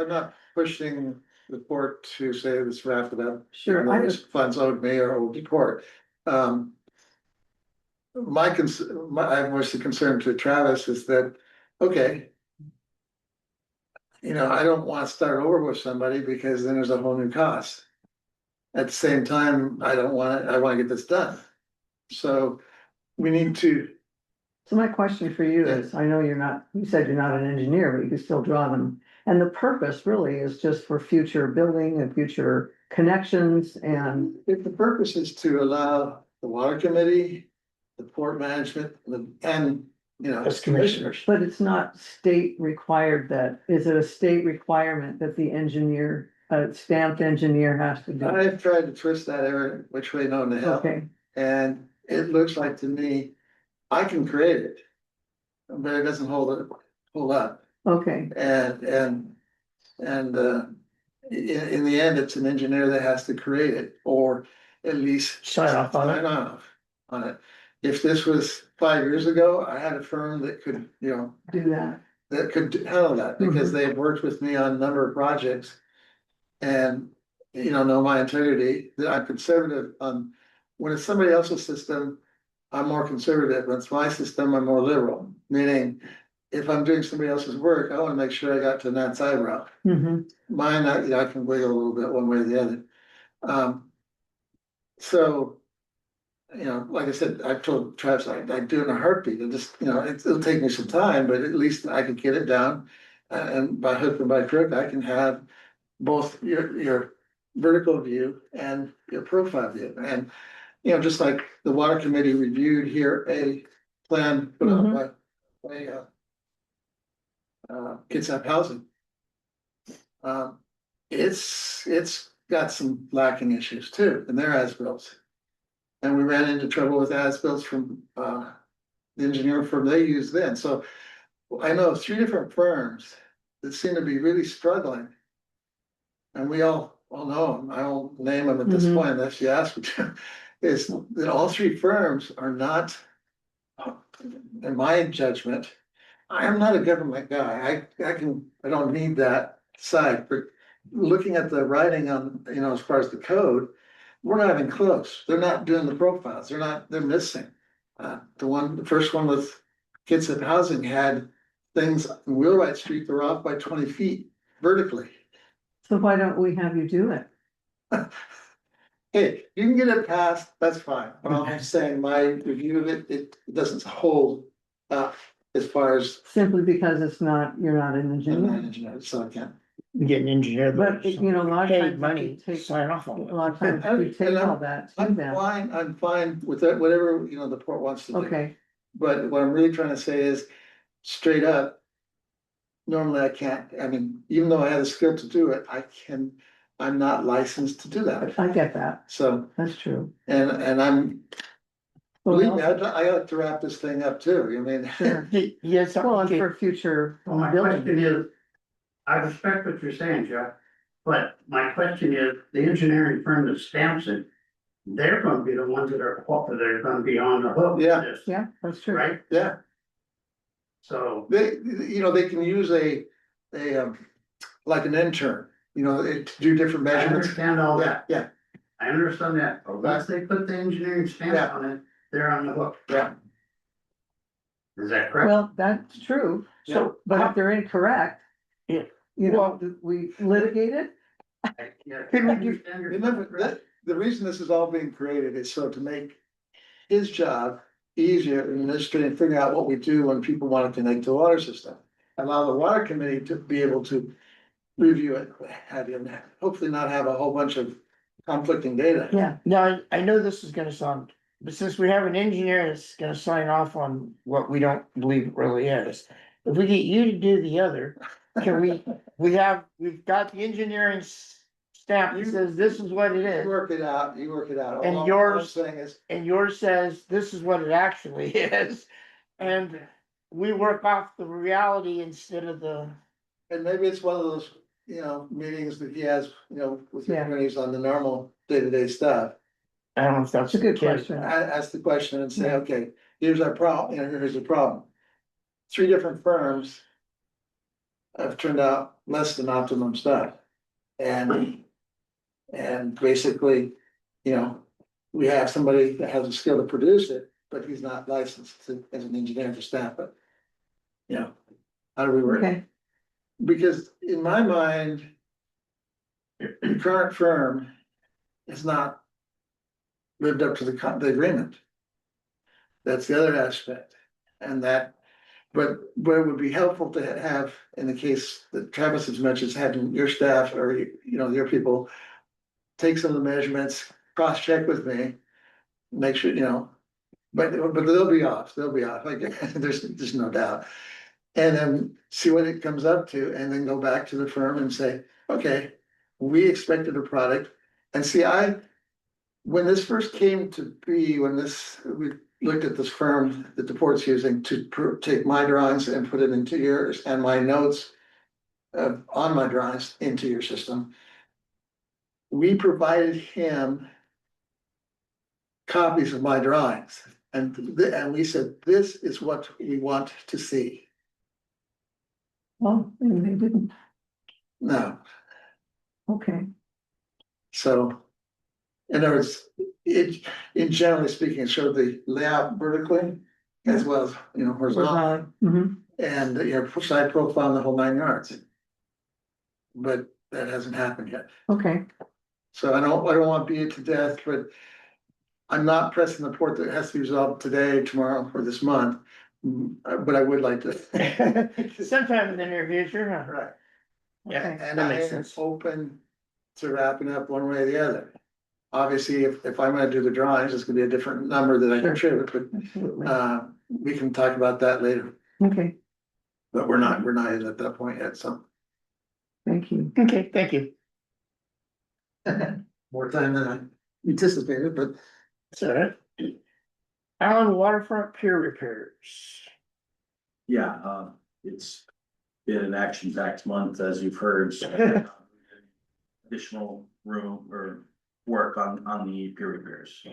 not pushing the port to say this wrapped it up. sure, No, this funds owed me or owed the port. I'm mostly concerned to Travis is that, okay. You know, I don't want to start over with somebody because then there's a whole new cost. At the same time, I want to get this done. So we need to, So my question for you is, I know you said you're not an engineer, but you can still draw them. And the purpose really is just for future building and future connections and, if the purpose is to allow the water committee, the port management, and, you know, as commissioners. but it's not state required is it a state requirement that the engineer, a stamped engineer has to do? I've tried to twist that every which way known to hell. Okay, And it looks like to me, I can create it. But it doesn't hold up. okay, And in the end, it's an engineer that has to create it, or at least. Sign off on it. Sign off on it. If this was 5 years ago, I had a firm that could, you know, do that. that could handle that, because they've worked with me on a number of projects. And, know my integrity, that I'm conservative on, when it's somebody else's system, I'm more conservative. When it's my system, I'm more liberal, meaning if I'm doing somebody else's work, I wanna make sure I got to Nat's eyebrow. Mhm. Mine, I can wiggle a little bit one way or the other. So, like I said, I've told Travis, I'd do it in a heartbeat, and just, it'll take me some time, but at least I can get it down. And by hook and by crook, I can have both your vertical view and your profile view. And, just like the water committee reviewed here, a plan put out by Kitsap Housing. It's got some lacking issues too, and their as-bills. And we ran into trouble with as-bills from the engineer firm they used then. So I know of 3 different firms that seem to be really struggling. And we all know them. I won't name them at this point unless you ask me to. Is that all 3 firms are not, in my judgment, I am not a government guy. I don't need that side, but looking at the writing on, as far as the code, we're not even close. They're not doing the profiles. They're missing. The first one with Kitsap Housing had things in Wheelwright Street that were off by 20 feet vertically. So why don't we have you do it? Hey, you can get it passed, that's fine, but I'm just saying my review of it doesn't hold up as far as. Simply because you're not an I'm not engineer. an engineer, so I can't. Get an engineer. But, a lot of Paid times money, you take, sign off a on it. lot of times you take all that to them. I'm fine with that, whatever, the port wants to do. Okay, But what I'm really trying to say is, straight up. Normally I can't, even though I have the skill to do it, I'm not licensed to do that, I get that. so, That's true. and I'm, Well, believe me, I like to wrap this thing up too, Sure. Yes, Well, and for future Well, my building. question is, I respect what you're saying, Jeff, but my question is, the engineering firm that stamps it, they're gonna be the ones that are gonna be on the hook for Yeah. this, Yeah, that's true. right? Yeah, So, they can use like an intern, to do different I measurements. understand all Yeah, that, yeah, I understand that, but once they put the engineering stamp Yeah. on it, they're on the hook. yeah. Is that correct? Well, that's true. So, But if they're incorrect. Yeah. We litigate it. Yeah, Can we I do- understand your Remember, point, right? the reason this is all being created is so to make his job easier in administrating, figuring out what we do when people want to connect to the water system. Allow the water committee to be able to review it, hopefully not have a whole bunch of conflicting data. Yeah, Now, I know this is gonna sound, but since we have an engineer that's gonna sign off on what we don't believe it really is. If we get you to do the other, can we've got the engineering stamp that says this is what it You is. work it out, And All I'm yours- saying is, And yours says this is what it actually is. And we work off the reality instead of the, and maybe it's one of those, meetings that he has, with the Yeah. committees on the normal day-to-day stuff. I don't know if that's it's a good the case. question. Ask the question and say, Yeah. okay, here's our problem, here's the problem. 3 different firms have turned out less than optimum stuff. And basically, we have somebody that has a skill to produce it, but he's not licensed as an engineer to stamp it. How do we work? Okay, Because in my mind, the current firm has not lived up to the agreement. That's the other aspect, and but it would be helpful to have, in the case that Travis has mentioned, having your staff or, your people take some of the measurements, cross-check with me, make sure, but they'll be off, like, there's no doubt. And then see what it comes up to, and then go back to the firm and say, okay, we expected a product. And see, when this first came to be, we looked at this firm that the port's using to take my drawings and put it into yours, and my notes on my drawings into your system. We provided him copies of my drawings, and we said, this is what we want to see. Oh, and they didn't, No, okay, so. In other words, in generally speaking, it showed the layout vertically as well as, horizontal. Mhm. And, side profile and the whole 9 yards. But that hasn't happened yet. Okay, So I don't want to beat it to death, but I'm not pressing the port that it has to be resolved today, tomorrow, or this month. But I would like to. Sometime in the near future, huh? Right. Yeah, And that I makes am sense. open to wrapping up one way or the other. Obviously, if I'm gonna do the drawings, it's gonna be a different number that I Sure. contribute, absolutely, but we can talk about that later. okay, But we're not at that point yet, so. thank you. Okay, thank you. More time than I anticipated, but That's all right. Allyn Waterfront Pier Repairs. Yeah, it's been an action-packed month, as you've heard, so. Additional room or work on the pier repairs.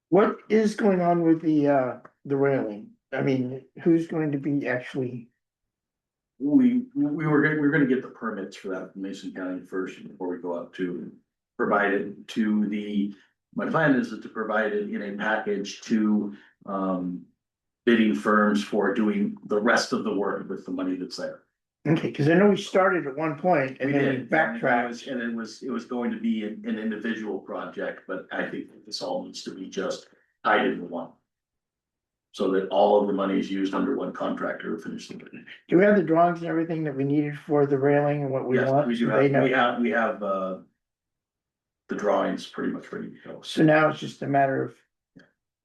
What is going on with the railing? I mean, who's going to be actually, We're gonna get the permits for that from Mason County first before we go out to provide it to my plan is to provide it in a package to, bidding firms for doing the rest of the work with the money that's there. okay, cause I know we started at one point and We then we did, and backtracked. it was going to be an individual project, but I think this all needs to be just tied into one. So that all of the money is used under one contractor to finish the work. Do we have the drawings and everything that we needed for the railing and what we Yes, want? we do So they have, know? we have, the drawings pretty much ready to go. So now it's just a matter of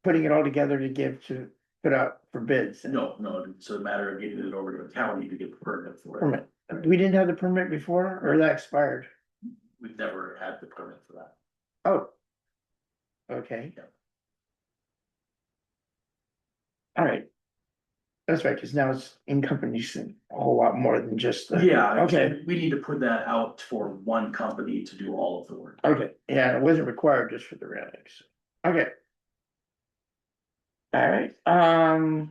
putting it all together to put out for bids. No, it's a matter of getting it over to the county to get the permit for it. Permit. We didn't have the permit before or that expired? We've never had the permit for that. Oh. Okay. Yeah. All right. That's right, cause now it's encompassing a whole lot more than just the. Yeah, Okay, we need to put that out for one company to do all of the work. okay, yeah, it wasn't required just for the railings. Okay. All right,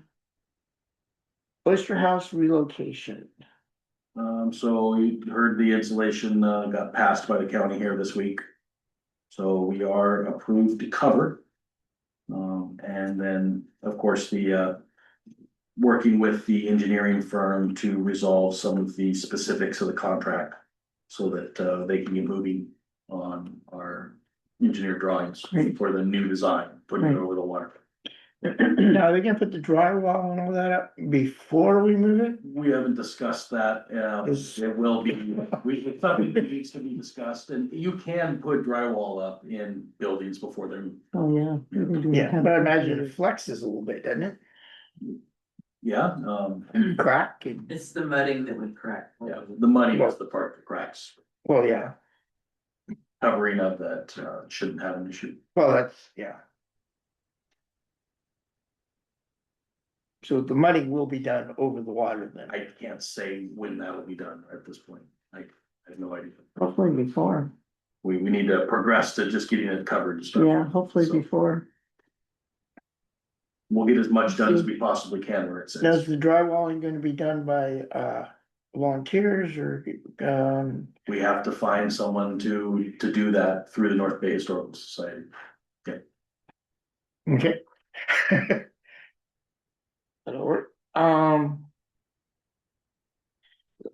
Oyster House relocation. So you heard the installation, got passed by the county here this week. So we are approved to cover. And then, of course, working with the engineering firm to resolve some of the specifics of the contract. So that, they can get moving on our engineer drawings Right. for the new design, putting it Right. over the water. Now, are they gonna put the drywall and all that up before we move it? We haven't discussed that, it will be, it's something that needs to be discussed, and you can put drywall up in buildings before they're. Oh, yeah. we can do Yeah, that. but I imagine it flexes a little bit, doesn't it? Yeah, Crack and, It's the mudding that would crack. yeah, the money is the part that cracks, well, yeah, covering up that, shouldn't have an issue. well, that's, yeah. So the mudding will be done over the water then. I can't say when that'll be done at this point, I have no idea. Hopefully before, We need to progress to just getting it covered and stuff. yeah, hopefully So, before, we'll get as much done as we possibly can where it Now, is says. the drywalling gonna be done by volunteers or We have to find someone to do that through the North Bay Historical Society. okay. That'll work. Let's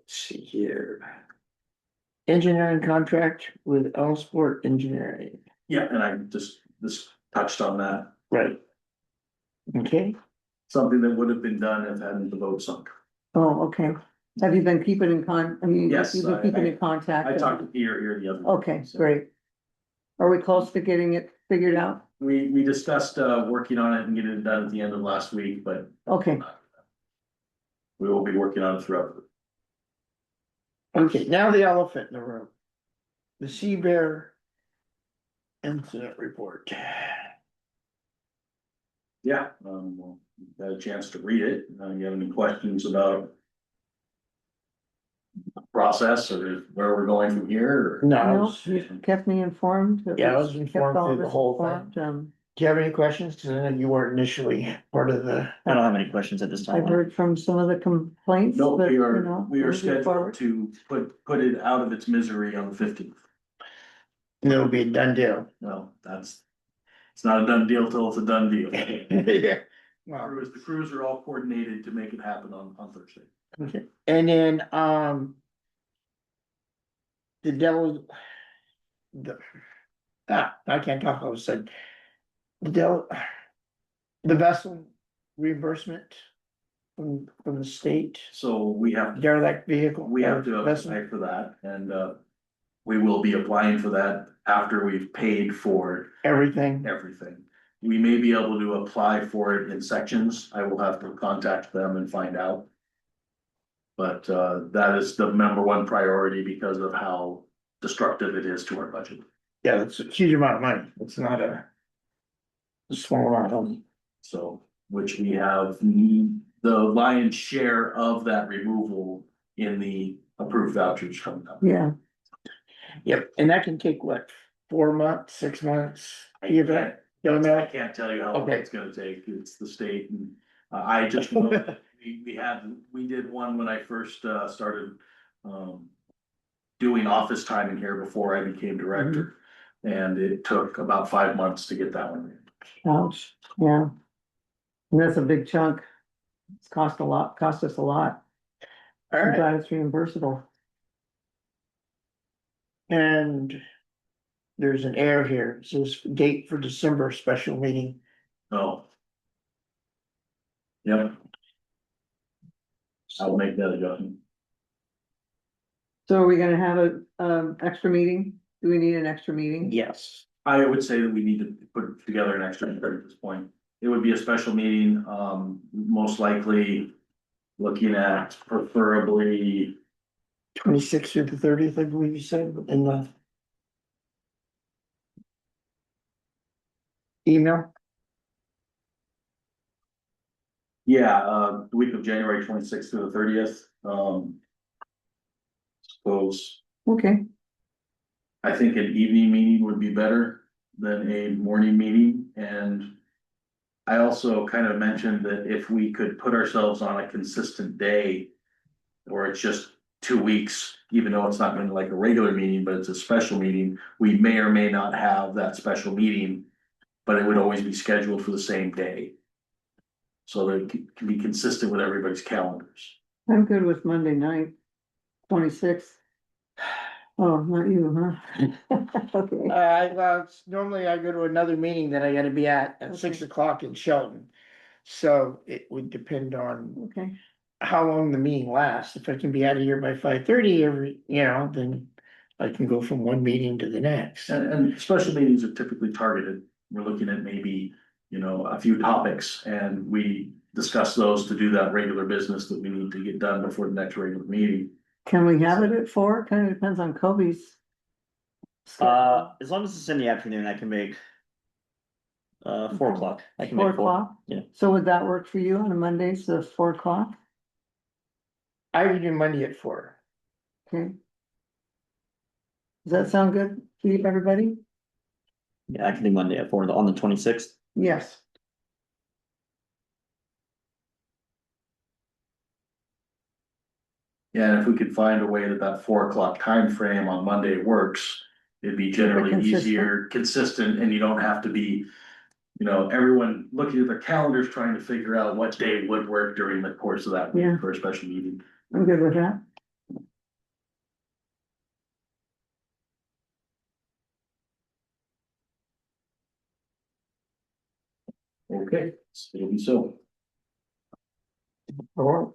see here. Engineering contract with L Sport Engineering, Yeah, and I just touched on that, right? Okay, something that would have been done if hadn't the boat sunk. oh, okay. Have you been keeping I mean, Yes, you've been keeping in contact? I talked to Peter here the other. day, Okay, so. great. Are we close to getting it figured out? We discussed working on it and getting it done at the end of last week, but Okay, we will be working on it throughout. okay, now the elephant in the room. The Sea Bear incident report. Yeah, well, got a chance to read it. You have any questions about the process or where we're going from here? Or? No, I no, was- you kept me informed. Yeah, I was informed Kept all through the of us whole thing. informed, Do you have any questions? Cause I know you weren't initially part of the. I don't have any questions at this I've time. heard from some of the complaints, No, but we you are, know. we are we'll move scheduled forward. to put it out of its misery on the 15th. And it'll be a done deal. No, it's not a done deal till it's a done deal. Yeah. Wow. The crews are all coordinated to make it happen on Thursday. Okay, and then, the devil. I can't talk all of a sudden. The vessel reimbursement from the state, So we have, derelict vehicle. we have to vessel. apply for that and, we will be applying for that after we've paid for Everything, everything. We may be able to apply for it in sections. I will have to contact them and find out. But, that is the number one priority because of how destructive it is to our budget. yeah, that's a huge amount of money, it's not a small amount of money. So, which we have the lion's share of that removal in the approved vouchers coming up. Yeah, Yep, and that can take what, 4 months, 6 months? You bet. Don't I know. can't tell you how long Okay. it's gonna take, it's the state and, I just know that we did one when I first, started, doing office time in here before I became director. And it took about 5 months to get that one. ouch, yeah. And that's a big chunk. It's cost us a lot. All I'm right, glad it's reimbursable. and there's an error here, it says date for December special meeting. Oh. Yep, I'll make that adjustment. So are we gonna have a, extra meeting? Do we need an extra meeting? Yes. I would say that we need to put together an extra at this point. It would be a special meeting, most likely looking at preferably, 26th through the 30th, I believe you said, in the email. yeah, the week of January 26th through the 30th. Suppose, Okay, I think an evening meeting would be better than a morning meeting, and I also kind of mentioned that if we could put ourselves on a consistent day, or it's just 2 weeks, even though it's not been like a regular meeting, but it's a special meeting, we may or may not have that special meeting, but it would always be scheduled for the same day. So that it can be consistent with everybody's calendars. I'm good with Monday night, 26th. Oh, not you, huh? Okay, Well, normally I go to another meeting that I gotta be at 6 o'clock in Shelton. So it would depend on okay, how long the meeting lasts. If I can be out of here by 5:30 then I can go from one meeting to the next. And special meetings are typically targeted. We're looking at maybe, a few topics and we discuss those to do that regular business that we need to get done before the next regular meeting. can we have it at 4? Kind of depends on Kobe's. schedule. As long as it's in the afternoon, I can make. 4 o'clock. I can 4 make 4. o'clock? Yeah. So would that work for you on a Monday, so 4 o'clock? I would do Monday at 4. Okay. Does that sound good to you, everybody? Yeah, I can do Monday at 4 on the 26th. Yes. Yeah, and if we could find a way that 4 o'clock time frame on Monday works, it'd be generally consistent. easier, consistent, and you don't have to be. Everyone looking at their calendars trying to figure out what day would work during the course of that week Yeah. for a special meeting. I'm good with that. Okay, it'll be so. Or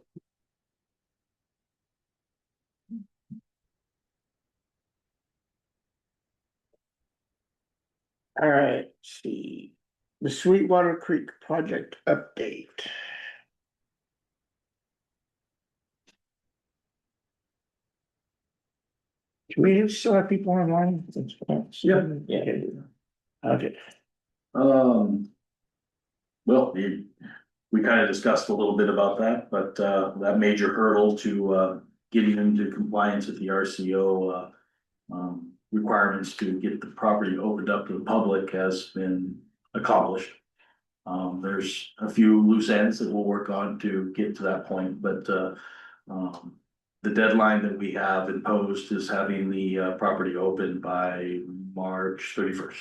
all right, let's see, the Sweetwater Creek project update. Do we still have people online? Yeah. Yeah. Okay, Well, we kind of discussed a little bit about that, but that major hurdle to getting into compliance with the RCO requirements to get the property opened up to the public has been accomplished. There's a few loose ends that we'll work on to get to that point, but, the deadline that we have imposed is having the, property open by March 31st.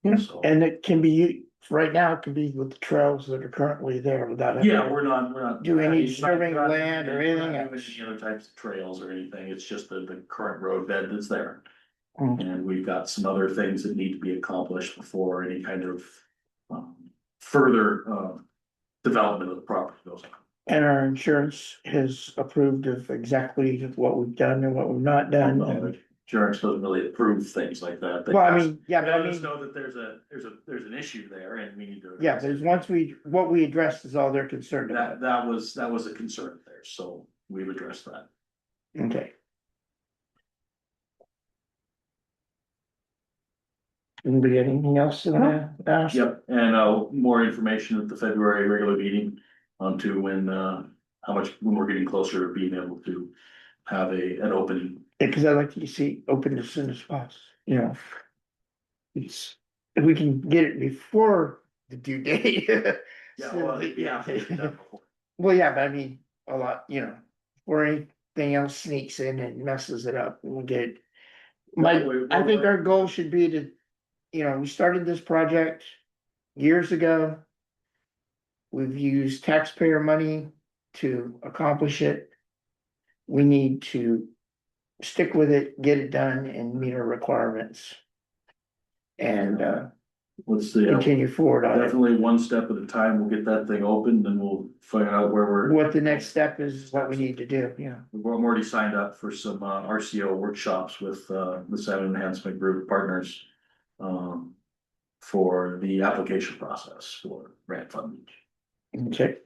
Yeah, So- and it can be, right now, it can be with the trails that are currently there without. having Yeah, to- we're not. Do we need we're not- surveying we're not land or doing- we're anything not doing else? Any other types of trails or anything, it's just the current road bed that's there. Mm. And we've got some other things that need to be accomplished before any kind of, further, development of the property goes on. And our insurance has approved of exactly what we've done and what we've not done. and- Insurance doesn't really approve things like that. They Well, I just- mean, yeah, they but I let us mean, know that there's an issue there and we need to. yeah, address there's it. once what we addressed is all they're concerned about. That was a concern there, so we've addressed that. Okay. Anybody got anything else to wanna ask? Yep, and more information at the February regular meeting onto when when we're getting closer to being able to have an opening. Yeah, cause I'd like to see open as soon as possible, you know. It's, if we can get it before the due date. Well, yeah, but I mean, a lot, you know, or anything else sneaks in and messes it up, we'll get. I think our goal should be to, you know, we started this project years ago. We've used taxpayer money to accomplish it. We need to stick with it, get it done and meet our requirements. And Let's see, continue forward on it. definitely one step at a time, we'll get that thing open, then we'll find out where we're. What the next step is, what we need to do, yeah. I'm already signed up for some RCO workshops with the Salmon Enhancement Group partners. For the application process for grant funding. Okay,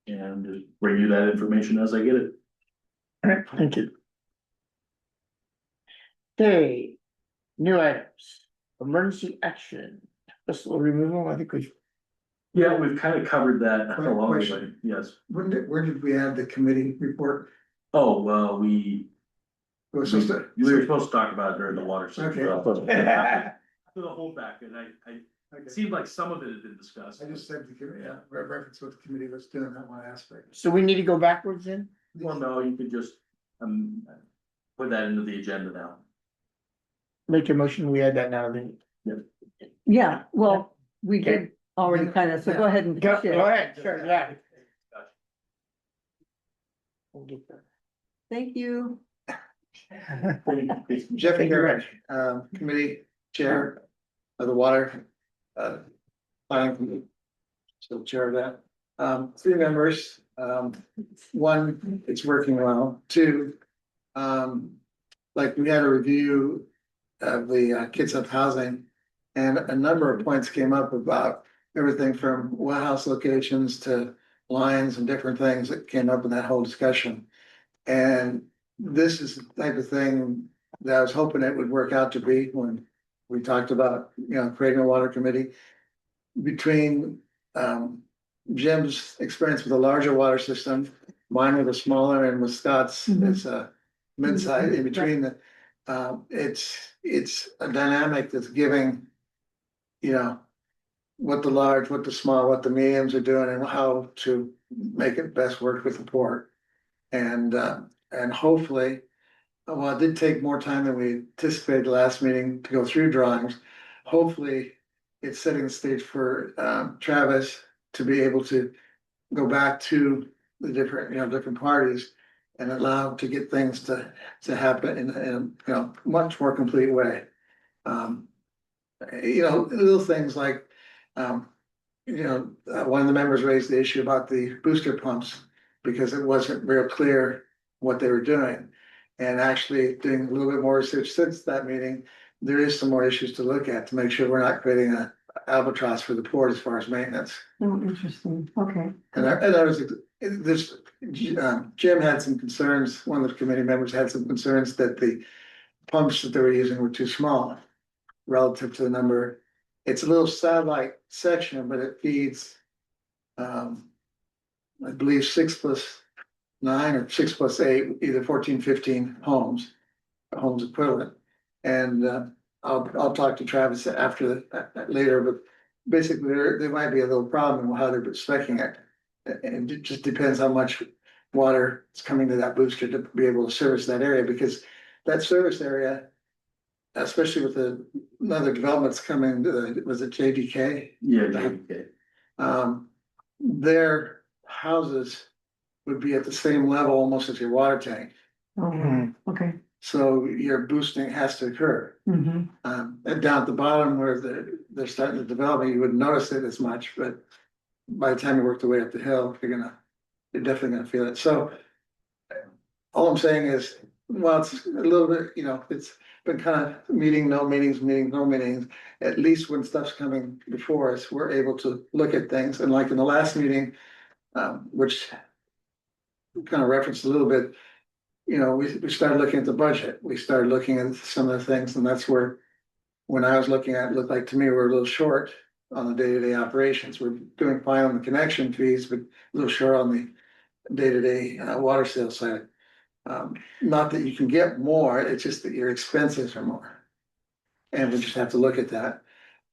And just bring you that information as I get it. all right, thank you. Okay, new items, emergency action, pistol removal, I think we've. Yeah, we've kind of covered that Quick along the way, question. yes. Where did we add the committee report? Oh, well, we It was just a- were supposed to talk about it during the water. Okay. For the whole back, and Okay. it seemed like some of it had been discussed. I just said the committee, yeah, reference what the committee was doing that one aspect. So we need to go backwards then? Well, no, you could just, put that into the agenda now. Make a motion, we add that now then. Yeah, well, we did already kind of, so go ahead and. Go push it. ahead, sure, yeah. We'll get there. Thank you. Jeff Thank you, Garrett, Rich. committee chair of the water, planning committee. Still chair of that. 3 members, one, it's working well. 2, like we had a review of the kids up housing. And a number of points came up about everything from well house locations to lines and different things that came up in that whole discussion. And this is the type of thing that I was hoping it would work out to be when we talked about, creating a water committee. Between Jim's experience with a larger water system, mine with a smaller, and with Scott's, it's a mid-size in between the. It's a dynamic that's giving, what the large, what the small, what the mediums are doing and how to make it best work with the port. And hopefully, well, it did take more time than we anticipated last meeting to go through drawings. Hopefully, it's setting the stage for Travis to be able to go back to the different parties and allow to get things to happen in a much more complete way. Little things like, one of the members raised the issue about the booster pumps because it wasn't real clear what they were doing. And actually doing a little bit more research since that meeting, there is some more issues to look at to make sure we're not creating an albatross for the port as far as maintenance. Oh, interesting, okay. Jim had some concerns, one of the committee members had some concerns that the pumps that they were using were too small relative to the number. It's a little satellite section, but it feeds, I believe 6+9 or 6+8, either 14, 15 homes equivalent. And I'll talk to Travis after later, but basically there might be a little problem in how they're specing it. And it just depends how much water is coming to that booster to be able to service that area, because that service area, especially with another developments coming, was it JDK? Yeah, okay. Their houses would be at the same level almost as your water tank. Oh, okay. So your boosting has to occur. Mhm. And down at the bottom where they're starting to develop, you wouldn't notice it as much, but by the time you work the way up the hill, you're definitely gonna feel it. So all I'm saying is, well, it's a little bit, it's been kind of no meetings. At least when stuff's coming before us, we're able to look at things. And like in the last meeting, which kind of referenced a little bit, we started looking at the budget. We started looking at some of the things, and that's where, when I was looking at it, looked like to me, we're a little short on the day-to-day operations. We're doing fine on the connection fees, but a little short on the day-to-day water sales side. Not that you can get more, it's just that your expenses are more. And we just have to look at that.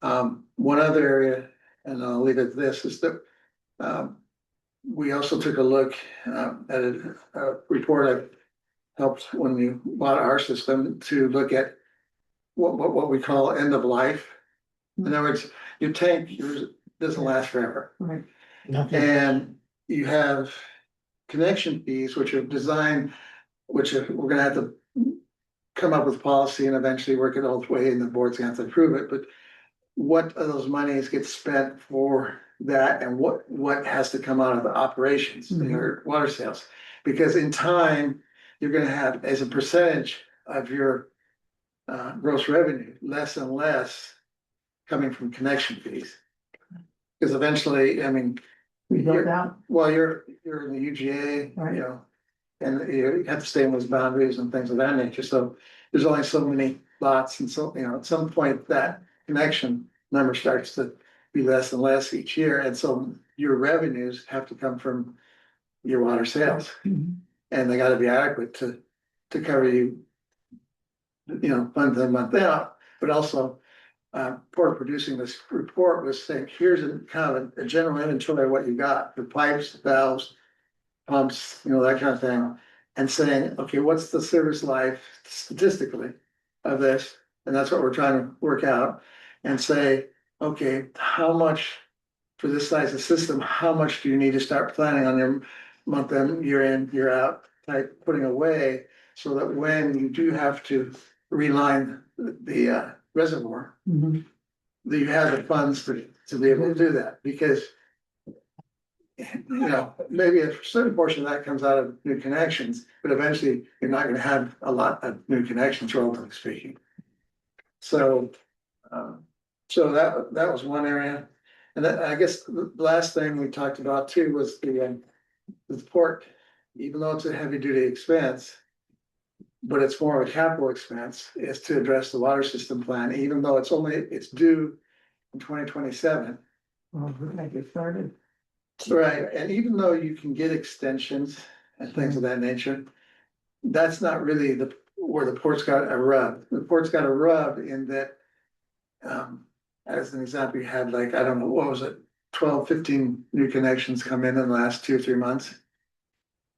One other area, and I'll leave it at this, is that we also took a look at a report I helped when we bought our system to look at what we call end of life. In other words, your tank doesn't last forever. Right. Nothing. And you have connection fees, which are designed, we're gonna have to come up with policy and eventually work it all the way, and the board's gonna have to approve it, but what of those monies get spent for that, and what has to come out of the operations, your water sales? Because in time, you're gonna have, as a percentage of your gross revenue, less and less coming from connection fees. Because eventually, I mean, We built out. well, you're in the UGA, Right. and you have to stay in those boundaries and things of that nature, so there's only so many lots, and so, at some point, that connection number starts to be less and less each year, and so your revenues have to come from your water sales. Mhm. And they gotta be adequate to cover you, month in, month out, but also for producing this report was saying, here's a kind of a general inventory of what you got, the pipes, valves, pumps, that kind of thing. And saying, okay, what's the service life statistically of this? And that's what we're trying to work out and say, okay, how much for this size of system, how much do you need to start planning on your month in, year out type putting away, so that when you do have to reline the reservoir, Mhm. that you have the funds to be able to do that, because maybe a certain portion of that comes out of new connections, but eventually you're not gonna have a lot of new connections, relatively speaking. So, that was one area. And then I guess the last thing we talked about too was the port, even though it's a heavy duty expense, but it's more of a capital expense, is to address the water system plan, even though it's due in 2027. Well, we're gonna get started. Right, and even though you can get extensions and things of that nature, that's not really where the port's got a rub. The port's got a rub in that, as an example, you had like, I don't know, what was it, 12, 15 new connections come in the last 2 or 3 months?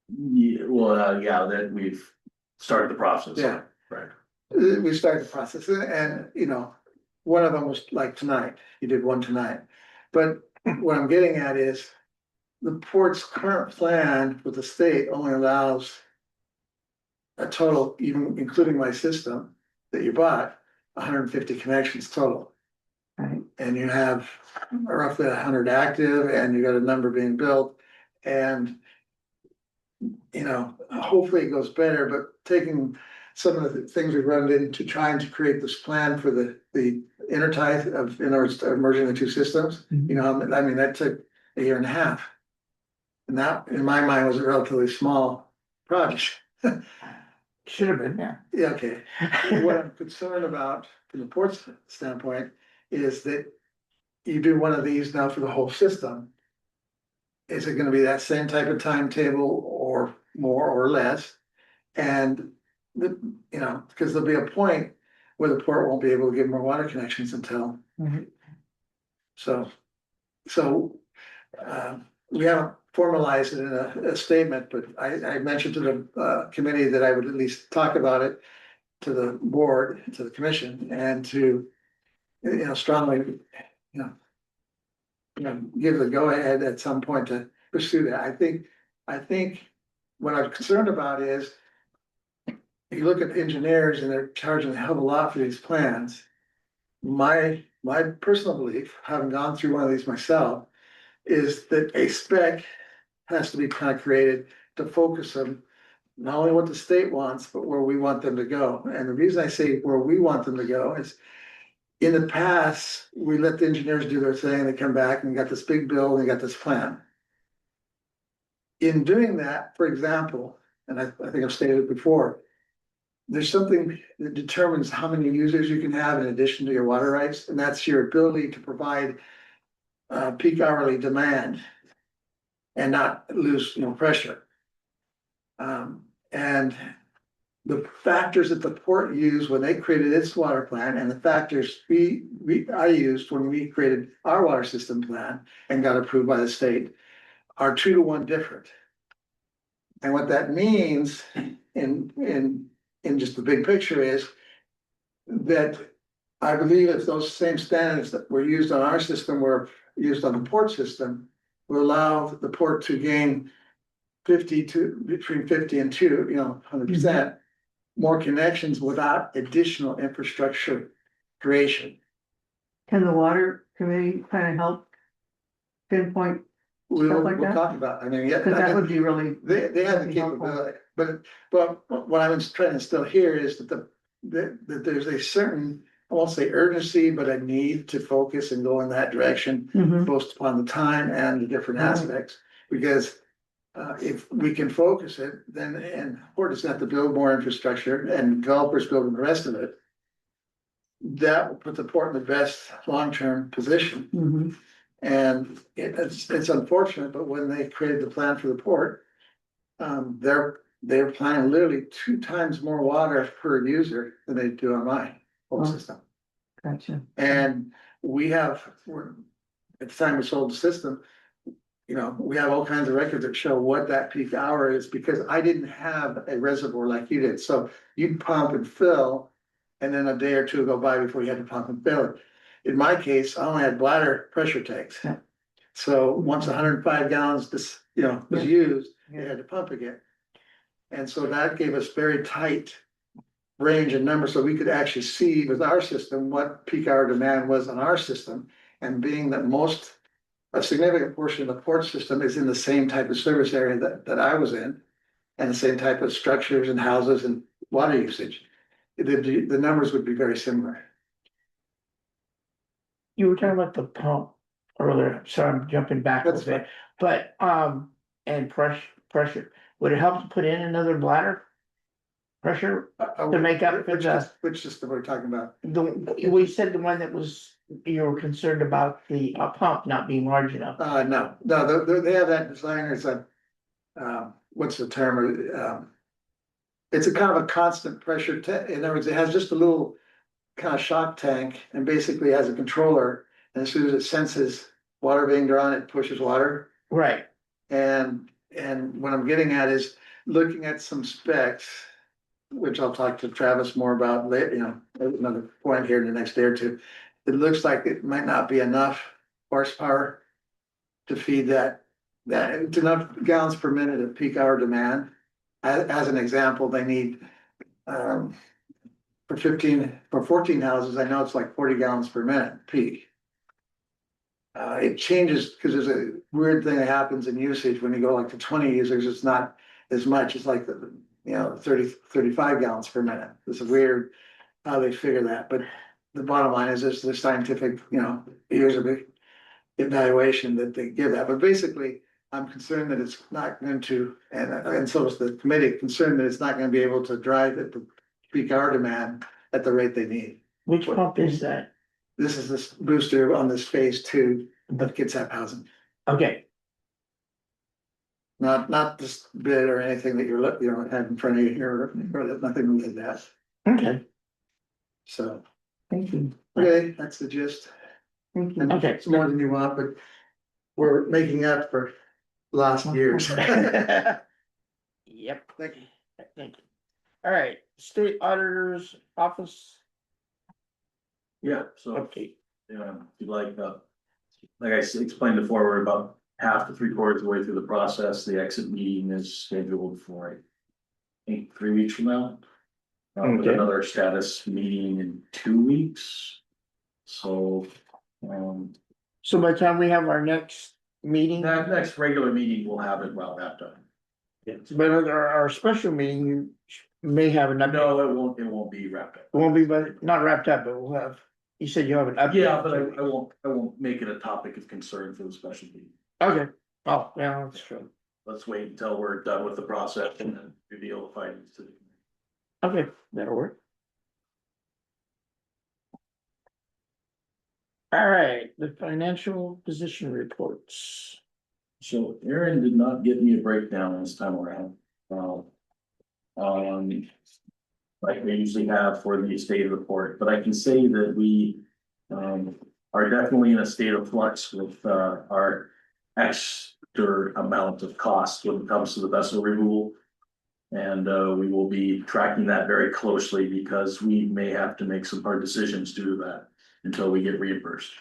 Yeah, well, that we've started the process. Yeah. Right. We started the process, and one of them was like tonight, you did one tonight. But what I'm getting at is, the port's current plan with the state only allows a total, even including my system that you bought, 150 connections total. Right. And you have roughly 100 active, and you got a number being built, and hopefully it goes better, but taking some of the things we run into trying to create this plan for the intertie in order to merging the two systems, that took a year and a half. And that, in my mind, was a relatively small project. Should have been, yeah. Yeah, okay. What I'm concerned about from the port's standpoint is that you do one of these now for the whole system. Is it gonna be that same type of timetable or more or less? And because there'll be a point where the port won't be able to give more water connections until. Mhm. So, we haven't formalized it in a statement, but I mentioned to the committee that I would at least talk about it to the board, to the commission, and to, strongly, give the go-ahead at some point to pursue that. I think what I'm concerned about is you look at engineers and they're charging a hell of a lot for these plans. My personal belief, having gone through one of these myself, is that a spec has to be kind of created to focus on not only what the state wants, but where we want them to go. And the reason I say where we want them to go is in the past, we let the engineers do their thing, they come back and got this big bill, and they got this plan. In doing that, for example, and I think I've stated it before, there's something that determines how many users you can have in addition to your water rights, and that's your ability to provide peak hourly demand and not lose, pressure. And the factors that the port used when they created its water plan and the factors I used when we created our water system plan and got approved by the state are 2-to-1 different. And what that means in just the big picture is that I believe if those same standards that were used on our system were used on the port system, will allow the port to gain between 50 and 100% more connections without additional infrastructure creation. Can the water committee kind of help pinpoint, We'll like that? talk about, I mean, yeah. because that would be really. They have the that'd be helpful. capability, but what I'm trying to instill here is that that there's a certain, I won't say urgency, but a need to focus and go in that direction Mhm. based upon the time and the different Right. aspects. Because if we can focus it, then, and Port doesn't have to build more infrastructure and developers building the rest of it. That will put the port in the best long-term position. Mhm. And it's unfortunate, but when they created the plan for the port, they're planning literally 2 times more water per user than they do on my whole Oh. system. Gotcha. And at the time we sold the system, we have all kinds of records that show what that peak hour is, because I didn't have a reservoir like you did. So you'd pump and fill, and then a day or two go by before you had to pump and fill it. In my case, I only had bladder pressure tanks. Yeah. So once 105 gallons, was Yeah. used, you Yeah. had to pump again. And so that gave us very tight range and numbers, so we could actually see with our system what peak hour demand was on our system. And being that a significant portion of the port system is in the same type of service area that I was in, and the same type of structures and houses and water usage, the numbers would be very similar. You were talking about the pump earlier, so I'm jumping back a That's little bit, but, and pressure, would it help to put in another bladder? Pressure, To make up for Which system are we talking about? we said the one that was, you were concerned about the pump not being large enough. No, they have that design as what's the term? It's a kind of a constant pressure, in other words, it has just a little kind of shock tank and basically has a controller. And as soon as it senses water being drawn, it pushes water. Right, And what I'm getting at is looking at some specs, which I'll talk to Travis more about later, another point here in the next day or two. It looks like it might not be enough horsepower to feed that it's enough gallons per minute of peak hour demand. As an example, they need for 14 houses, I know it's like 40 gallons per minute peak. It changes because there's a weird thing that happens in usage when you go like to 20 users, it's not as much as like 35 gallons per minute. It's weird how they figure that, but the bottom line is there's the scientific, years of evaluation that they give that. But basically, I'm concerned that it's not going to, and so is the committee, concerned that it's not going to be able to drive the peak hour demand at the rate they need. which pump is that? This is this booster on this phase 2 of Kitsap housing. Okay, Not this bid or anything that have in front of you here, or nothing like that. okay, So, Thank you. okay, that's the gist. Thank you. And Okay. it's more than you want, but we're making up for lost years. Yep, Thank you. thank you. All right, state auditor's office Yeah, so, update. yeah, if you'd like I explained before, we're about half to 3/4 of the way through the process. The exit meeting is scheduled for, I think, 3 weeks from now. With Okay. another status meeting in 2 weeks. So, So by the time we have our next meeting, that next regular meeting, we'll have it well wrapped up. but our special meeting, you may have an update. No, it won't be wrapped up. It won't be, but not wrapped up, but we'll have, you said you have an update. Yeah, but I won't make it a topic of concern for the special meeting. Okay, oh, yeah, that's true. Let's wait until we're done with the process and then reveal the findings to the committee. Okay, that'll work. All right, the financial position reports. So Aaron did not give me a breakdown this time around. Like we usually have for the estate report, but I can say that we are definitely in a state of flux with our extra amount of cost when it comes to the vessel removal. And we will be tracking that very closely because we may have to make some hard decisions due to that until we get reimbursed.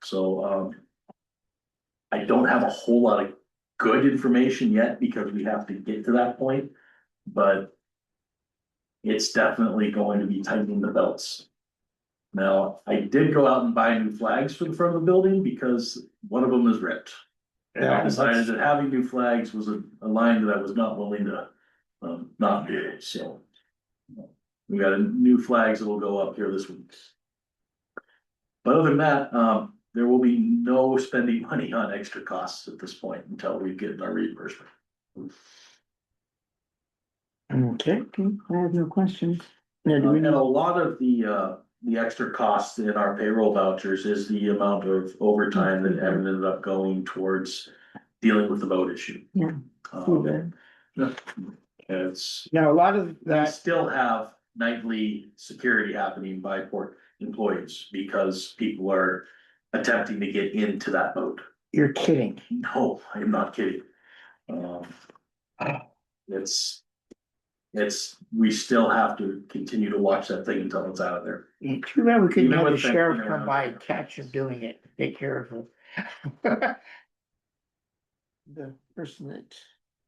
So I don't have a whole lot of good information yet because we have to get to that point, but it's definitely going to be tightening the belts. Now, I did go out and buy new flags for the front of the building because one of them is ripped. And I decided that having new flags was a line that I was not willing to not do, so. We got new flags that will go up here this week. But other than that, there will be no spending money on extra costs at this point until we get our reimbursement. Okay, I have no questions. now do we And a need, lot of the extra costs in our payroll vouchers is the amount of overtime that ended up going towards dealing with the vote issue. Yeah. It's, now a lot of we that, still have nightly security happening by port employees because people are attempting to get into that boat. you're kidding. No, I am not kidding. It's, we still have to continue to watch that thing until it's out of there. Too bad we couldn't Even have the with them sheriff being come around. by and catch him doing it, take care of him. The person that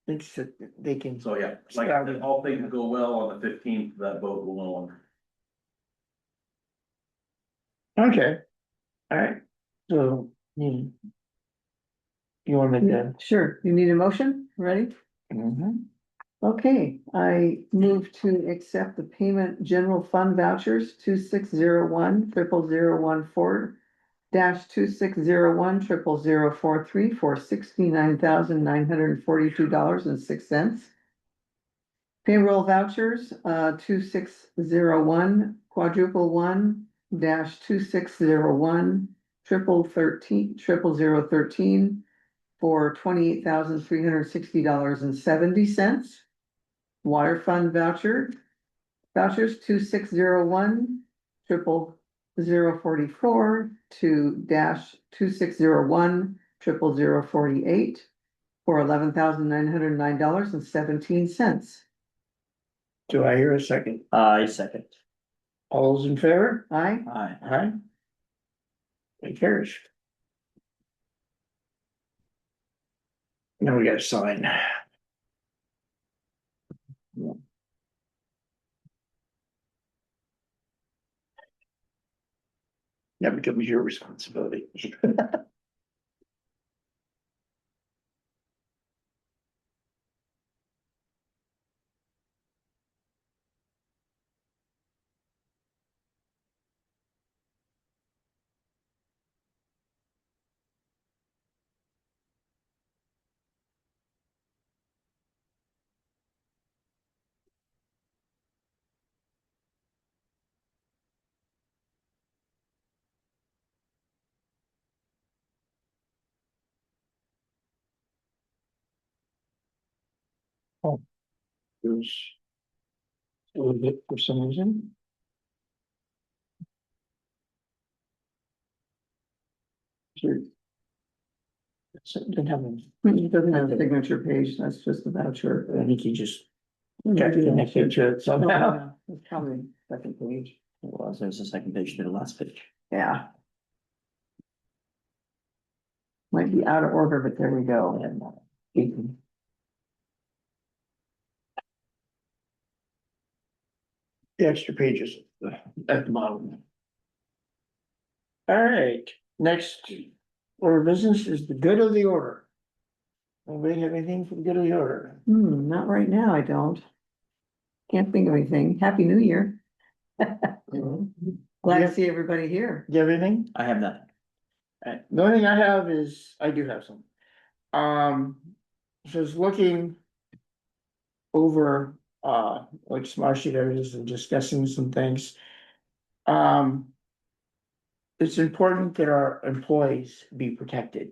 thinks that they can. So yeah, like if all things go well on the 15th, that boat will no longer. Okay, all right, so, you wanna make that? Sure, you need a motion, ready? Mhm. Okay, I move to accept the payment general fund vouchers 2601 0014 -2601 for $69,942.06. Payroll vouchers, 2601 quadruple one -2601 0013 for $28,360.70. Water fund vouchers 2601 0044 to -2601 0048 for $11,909.17. Do I hear a second? I second. All those in favor? Aye. Aye. Aye. It carries. Now we gotta sign. That becomes your responsibility. Oh. There's a little bit for some reason. signature. So it didn't have, It doesn't have a signature page, that's just a voucher. I think you just got connected to it somehow. Yeah, it's probably second page, It was, there's a second page to the last page. yeah. Might be out of order, but there we go. And the extra pages at the bottom. All right, next order of business is the good of the order. Anybody have anything for the good of the order? Not right now, I don't. Can't think of anything. Happy New Year. Glad to see everybody here. Do you have anything? I have nothing. Alright, the only thing I have is, I do have some. So it's looking over, like smart sheet areas and discussing some things. It's important that our employees be protected.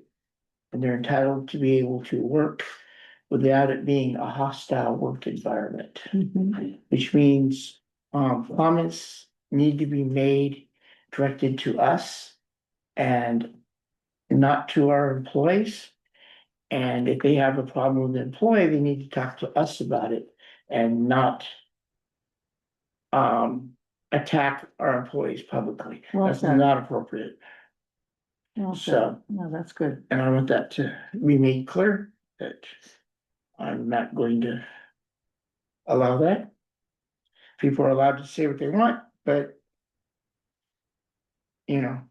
And they're entitled to be able to work without it being a hostile work environment. Which means, comments need to be made directed to us and not to our employees. And if they have a problem with the employee, they need to talk to us about it and not attack our employees publicly. Well That's said. not appropriate. Well, So- no, that's good. And I want that to be made clear that I'm not going to allow that. People are allowed to say what they want, but you know,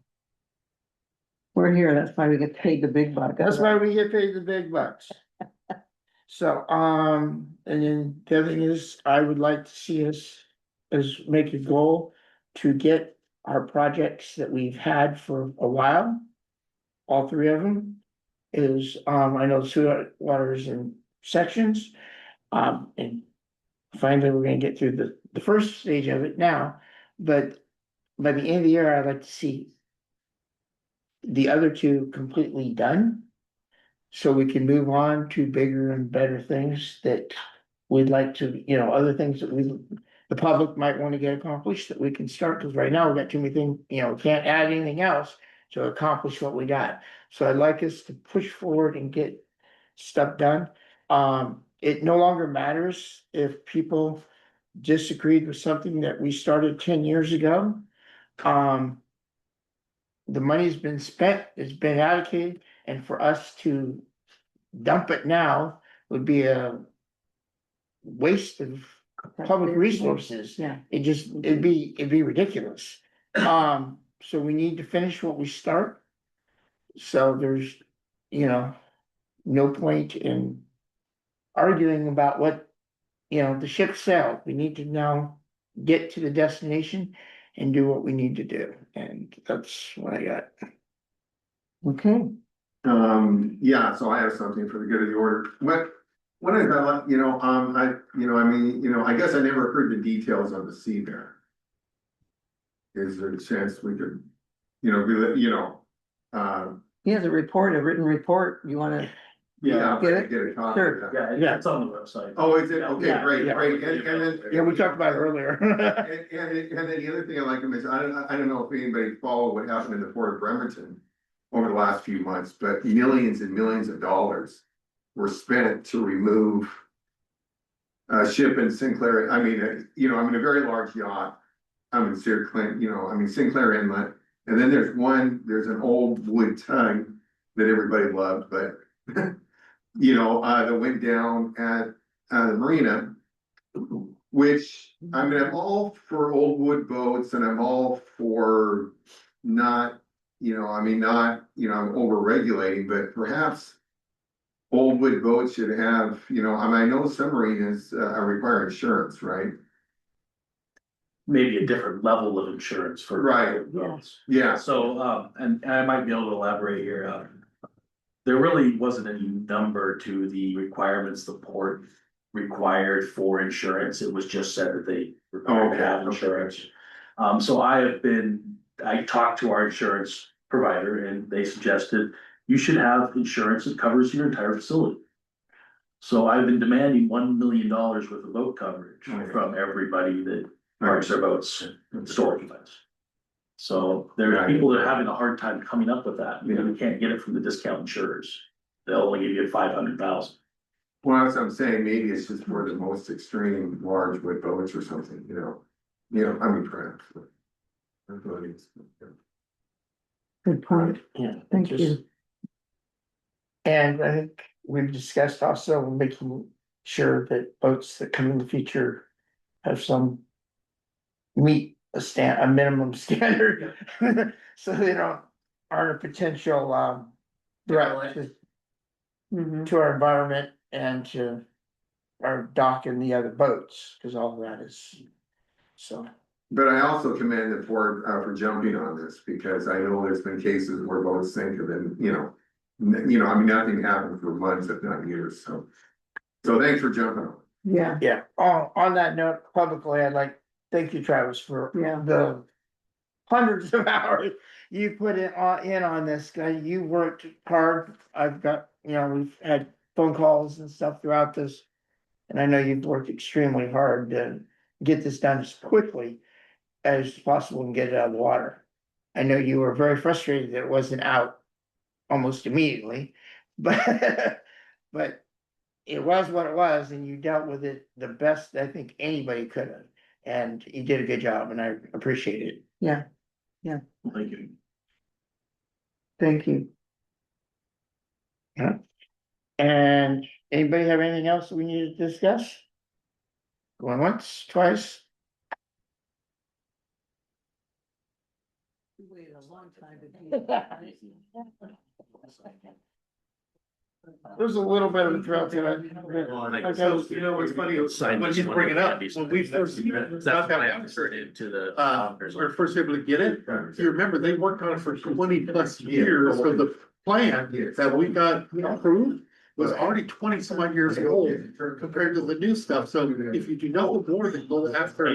We're here, that's why we get paid the big bucks. that's why we get paid the big bucks. So, and then the other thing is, I would like to see us make a goal to get our projects that we've had for a while. All three of them is, I know sewer water is in sections. And finally, we're gonna get through the first stage of it now, but by the end of the year, I'd like to see the other two completely done. So we can move on to bigger and better things that we'd like to, other things that the public might want to get accomplished that we can start, because right now we've got too many things, can't add anything else to accomplish what we got. So I'd like us to push forward and get stuff done. It no longer matters if people disagreed with something that we started 10 years ago. The money's been spent, it's been allocated, and for us to dump it now would be a waste of public resources. Yeah. It'd be ridiculous. So we need to finish what we start. So there's, no point in arguing about what, the ship sailed. We need to now get to the destination and do what we need to do. And that's what I got. Okay, Yeah, so I have something for the good of the order. What is that, I guess I never heard the details of the sea bear. Is there a chance we could, he has a written report, you wanna, yeah, Get it? get a copy Sure. of that. Yeah, it's on the website. Oh, is it? Okay, Yeah. great, Yeah. great. And then. Yeah, we talked about it earlier. And then the other thing I like to mention, I don't know if anybody followed what happened in the Port of Bremerton over the last few months, but millions and millions of dollars were spent to remove a ship in Sinclair, a very large yacht. Sinclair Inlet, and then there's an old wood tug that everybody loved, but that went down at the marina. Which, I'm all for old wood boats and I'm all for not, I'm over regulating, but perhaps. Old wood boats should have, I know submarines require insurance, right? Maybe a different level of insurance for. Right. boats. Yeah, So, and I might be able to elaborate here. There really wasn't any number to the requirements the port required for insurance. It was just said that they required to have insurance. So I talked to our insurance provider and they suggested you should have insurance that covers your entire facility. So I've been demanding $1 million worth of boat coverage from everybody that parks their boats in storage events. So there are people that are having a hard time coming up with that, you can't get it from the discount insurers. They'll only give you 500,000. Well, that's what I'm saying, maybe it's just for the most extreme large wood boats or something, I mean, perhaps. That's what it is. Good point. Yeah. Thank just- you. And I think we've discussed also making sure that boats that come in the future have some. Meet a minimum standard, so they aren't a potential threat Mhm. to our environment and to. Our dock and the other boats, cause all of that is, so. But I also commend the port for jumping on this, because I know there's been cases where boats sink and then, I mean, nothing happened for months, if not years, so. So thanks for jumping on. Yeah, Yeah, on that note, publicly, I'd like, thank you, Travis, for Yeah. the. Hundreds of hours you put in on this guy, you worked hard, I've got, we've had phone calls and stuff throughout this. And I know you've worked extremely hard to get this done as quickly as possible and get it out of the water. I know you were very frustrated that it wasn't out almost immediately, but, but it was what it was, and you dealt with it the best I think anybody could have. And you did a good job, and I appreciate it. yeah, Thank you. thank you. And anybody have anything else we need to discuss? Going once, twice? Waited a long time to There's a little bit of a thrill to it. What's funny, when you bring it up, when we first got that Into the. we were first able to get it, you remember, they worked on it for 20+ years, so the plan that we got approved was already 20 some odd years old compared to the new stuff, so if you do nothing more than go after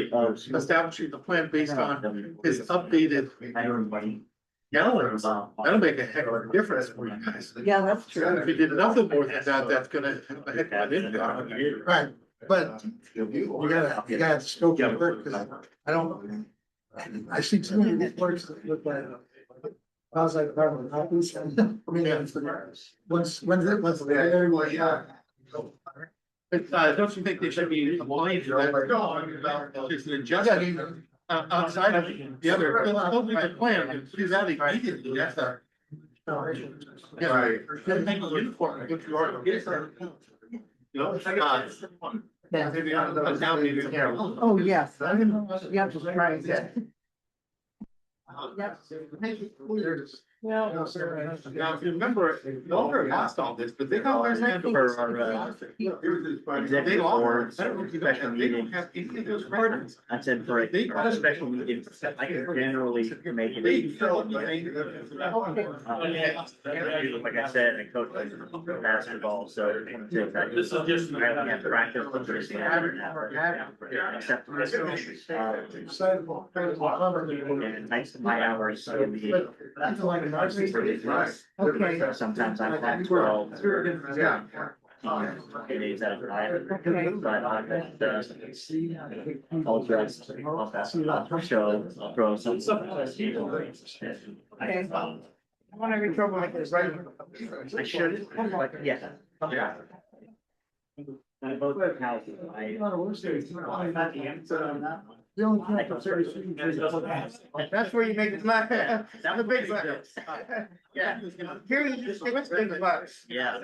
establishing the plan based on his updated gallons, that'll make a heck of a difference for you guys. Yeah, that's true. If you did nothing more than that, that's gonna have a heck of an impact. Right, but you gotta scope your work, cause I see too many reports that look like. I was like, copies, I mean, once there, Don't you think they should be applying for that? Just an adjustment outside of the other, don't make a plan, and do that immediately, that's a. Yeah, then make a uniform, if you are. Oh, yes. Yeah, just right. Well. Now, if you remember, Walter lost all this, but they got their hand over our. They lost. I don't know if you guys have, they don't have any of those records. I said for a special meeting, I can generally make They it. felt. Like I said, I coach basketball, so. This is just- I only have practice. Except. And nights of my hours can be. Okay. Sometimes I'm at 12. Days at a time. Okay. But I'll dress, I'll show, I'll throw some. Okay. I want every trouble like this, right? I should, but yeah. And both houses, That's where you make the money, the big bucks. Yeah, here you just give us big bucks. Yeah.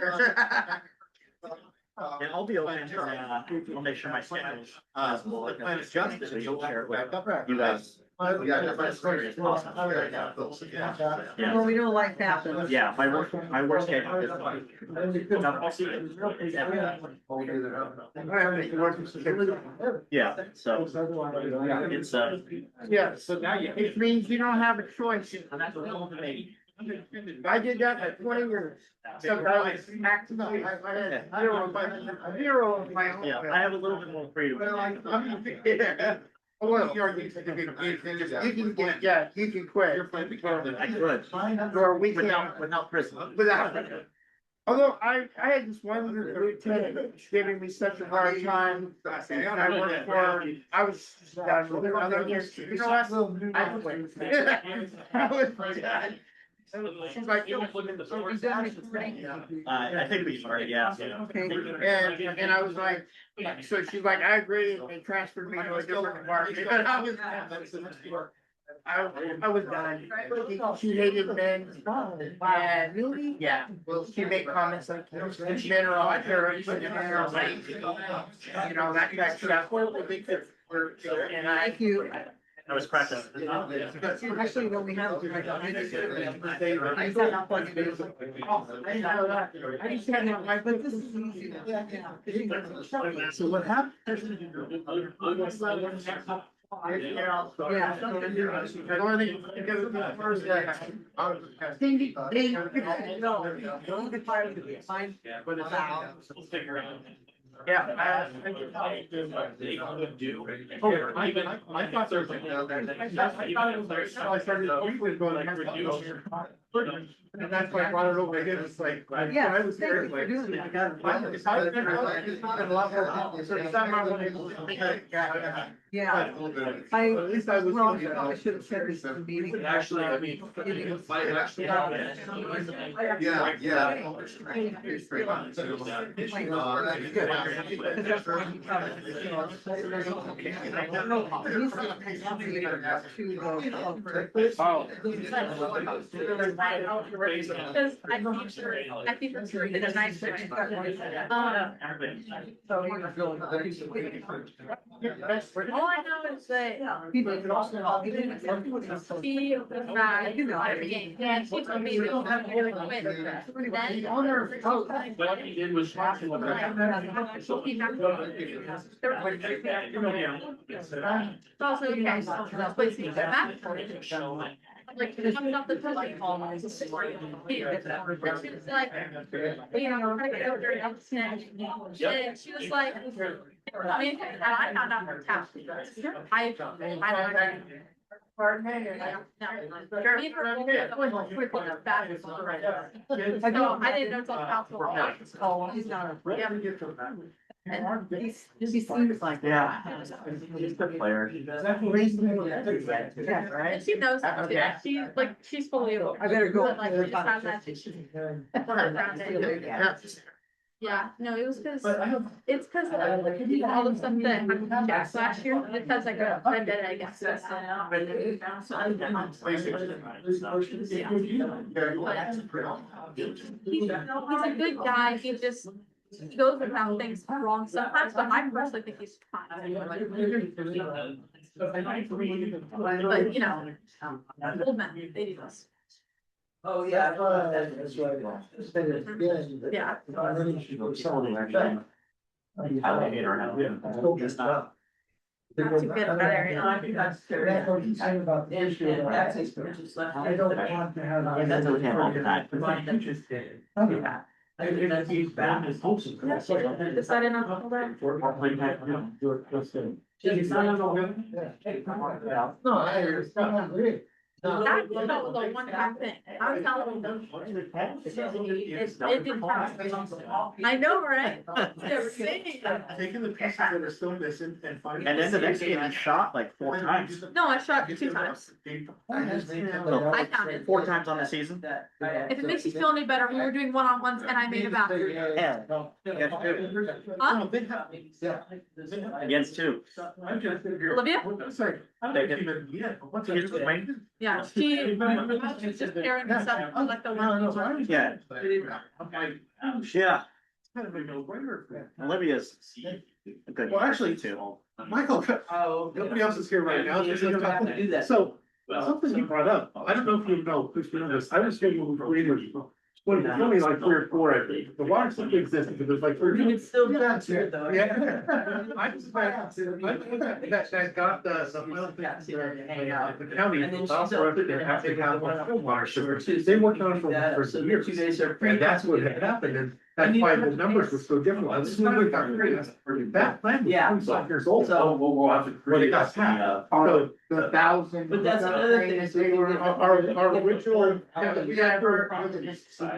And I'll be open, I'll make sure my schedule's possible. The plan is just. So you'll share it with you guys. Well, we don't like that. Yeah, my work schedule is like. Yeah, so it's Yeah, so now it means you don't have a choice. I did that for 20 years. Sometimes acting, I had zero of my own. yeah, I have a little bit more freedom. Yeah. Well, you can get, yeah, you can quit. I could, Or we can, without prison. without. Although I had this one lieutenant giving me such a hard time, and I worked for, I was done with her. Other years, you know what? I quit. I was done. She's like, "You'll look at the source." I think we started, yeah. Okay. And I was like, so she's like, I agree, and they transferred me to a different department, but I was done. She hated men, and, yeah, she made comments like, men are all terrorists, and men are all, you know, that kind of stuff. And I. Thank you. I was practicing. Actually, when we have. I just had not plugged it in. I just had not, but this is easy. So what happened? Yeah. Yeah. I thought there was like. I started weekly going. And that's why I brought it over again, it's like. Yeah, I was thank here, you for like. doing that. Yeah, At least I was. well, I should have said this at the meeting. Actually, I mean. Yeah, yeah. I think it's really a nice way. All I know is that he was mad. And she told me that I'm really quit. What he did was. Also, okay, so that's what he said. Like, it comes off the toilet hall. It's like, you know, I'm trying to get over there and snatch. And she was like, I mean, and I found out her tap. I don't know. Pardon me. Me personally, quick look at that. No, I didn't know until council. Oh, he's not. Yeah. He seems like. Yeah. He's a good player. Yeah, right. And she knows that too. She's like, she's fully. I better go. But, like, she just has that issue. Yeah, no, it was because, it's because of all the stuff that happened to Jack last year, because I got offended, I guess. He's a good guy, he just, he goes about things wrong sometimes, but I personally think he's fine. But, you know, old men, they do this. Oh, yeah. That's right. Yeah. Not too good about area. I don't want to have. Yeah, that's what we have all the time. Yeah. Decided not to hold that. No, I agree. That was the one-time thing. I was telling them. It didn't happen. I know, right? They're saying. Taking the pieces that are still missing and finding. And then the next game he shot like 4 times. No, I shot 2 times. I counted. 4 times on the season. If it makes you feel any better, we were doing one-on-ones and I made a basket. Yeah. Huh? Against 2. Olivia? I don't even, yeah, what's Here's the way. Yeah, she's just pairing this up like the one. Yeah. I'm like, Yeah. kind of a no-brainer. Olivia's a good. Well, actually, too. Michael, Oh. nobody else is here right now. You don't have to do that. So, something you brought up, I don't know if you know, Chris, you know this, I was thinking for years. When it's only like 3 or 4, I think, the water simply exists because there's like 3. You can still do that too, though. Yeah. I just, that got the final thing, the county, And then she's also, up there. have to have water, so they worked on it for years. So 2 days are. And that's what had happened, and That's why the numbers were so different. That plan was Yeah. 25 years old. So- we'll have to When it create got the, passed. Or the thousand. But that's another thing is we Our, can get- our original. The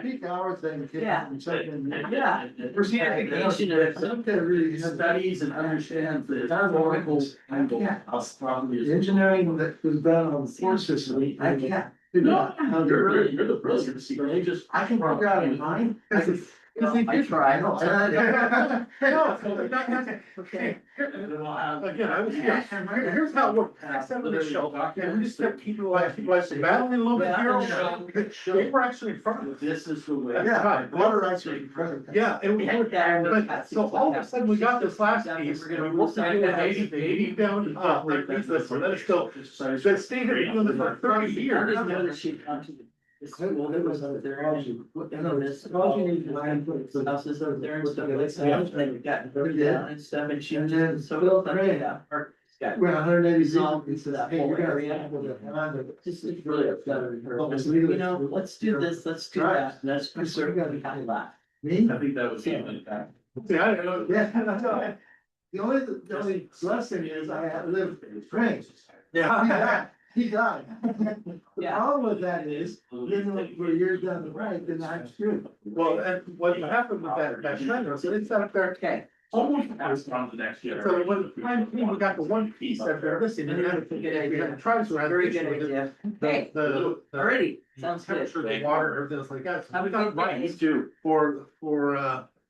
peak hour thing. came Yeah. from second- Yeah. Personification of studies and understands the historical angle of property. The engineering that was done on the floor system. I can't. figure out how to You're the brilliant, see, they just. I can figure out in mine. I try. No, okay. Again, I was here, here's how it worked, I said on the show, and we just kept keeping like battling a little bit here. They were actually in front of us. This is the way. Yeah. Water rights are present. Yeah, and we, but, so all of a sudden, we got this last piece, and we worked on it, 80 down, underneath this, so then it's still, that stayed here doing this for 30 years. Well, there was up there and put in on this. Houses up there and stuff like that. Then we got broken down and stuff and she just so built on it. We're 180 Zoned feet. into that whole area. Just is really upset with her. You know, let's do this, let's do that. Let's preserve what we have left. Me? I think that was the only fact. See, I don't know. Yeah, that's right. The only blessing is I have lived Frank. Yeah. He died. The Yeah. problem with that is, then for years down the right, then I'm screwed. Well, and what happened with that Schneider, so they set up there, Okay. almost Passed on to the next so generation. when the time came, we got the one piece that they're missing, and then we had to try to. Very good idea. Okay, The. alrighty, sounds good. Temperature, the water, everything else like that. So Have we a got good day. rights for,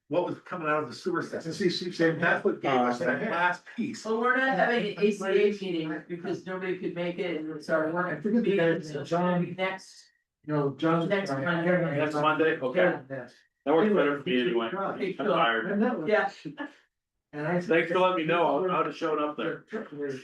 what was coming out of the sewer system. And that's what gave us that last piece. Well, we're not having an ACA meeting because nobody could make it and so we're I forget the guy's name, John. next. You know, John. Next Monday. Next Monday, okay, that works better for me anyway. Okay, I'm cool. tired. Yeah. And I. Thanks for letting me know, I would have showed up there. I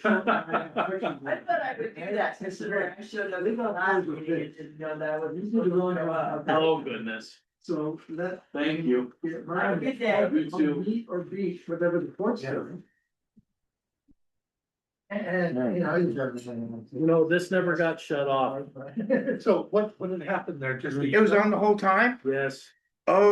thought I would do that, considering I showed up last meeting and didn't know that was. Oh, goodness, So that. thank you. Get Have a good day. You too. On meat or beef, whatever the court's doing. And, you know, he's representing. No, this never got shut off. So what had happened there, just. It was on the whole time? Yes. Oh.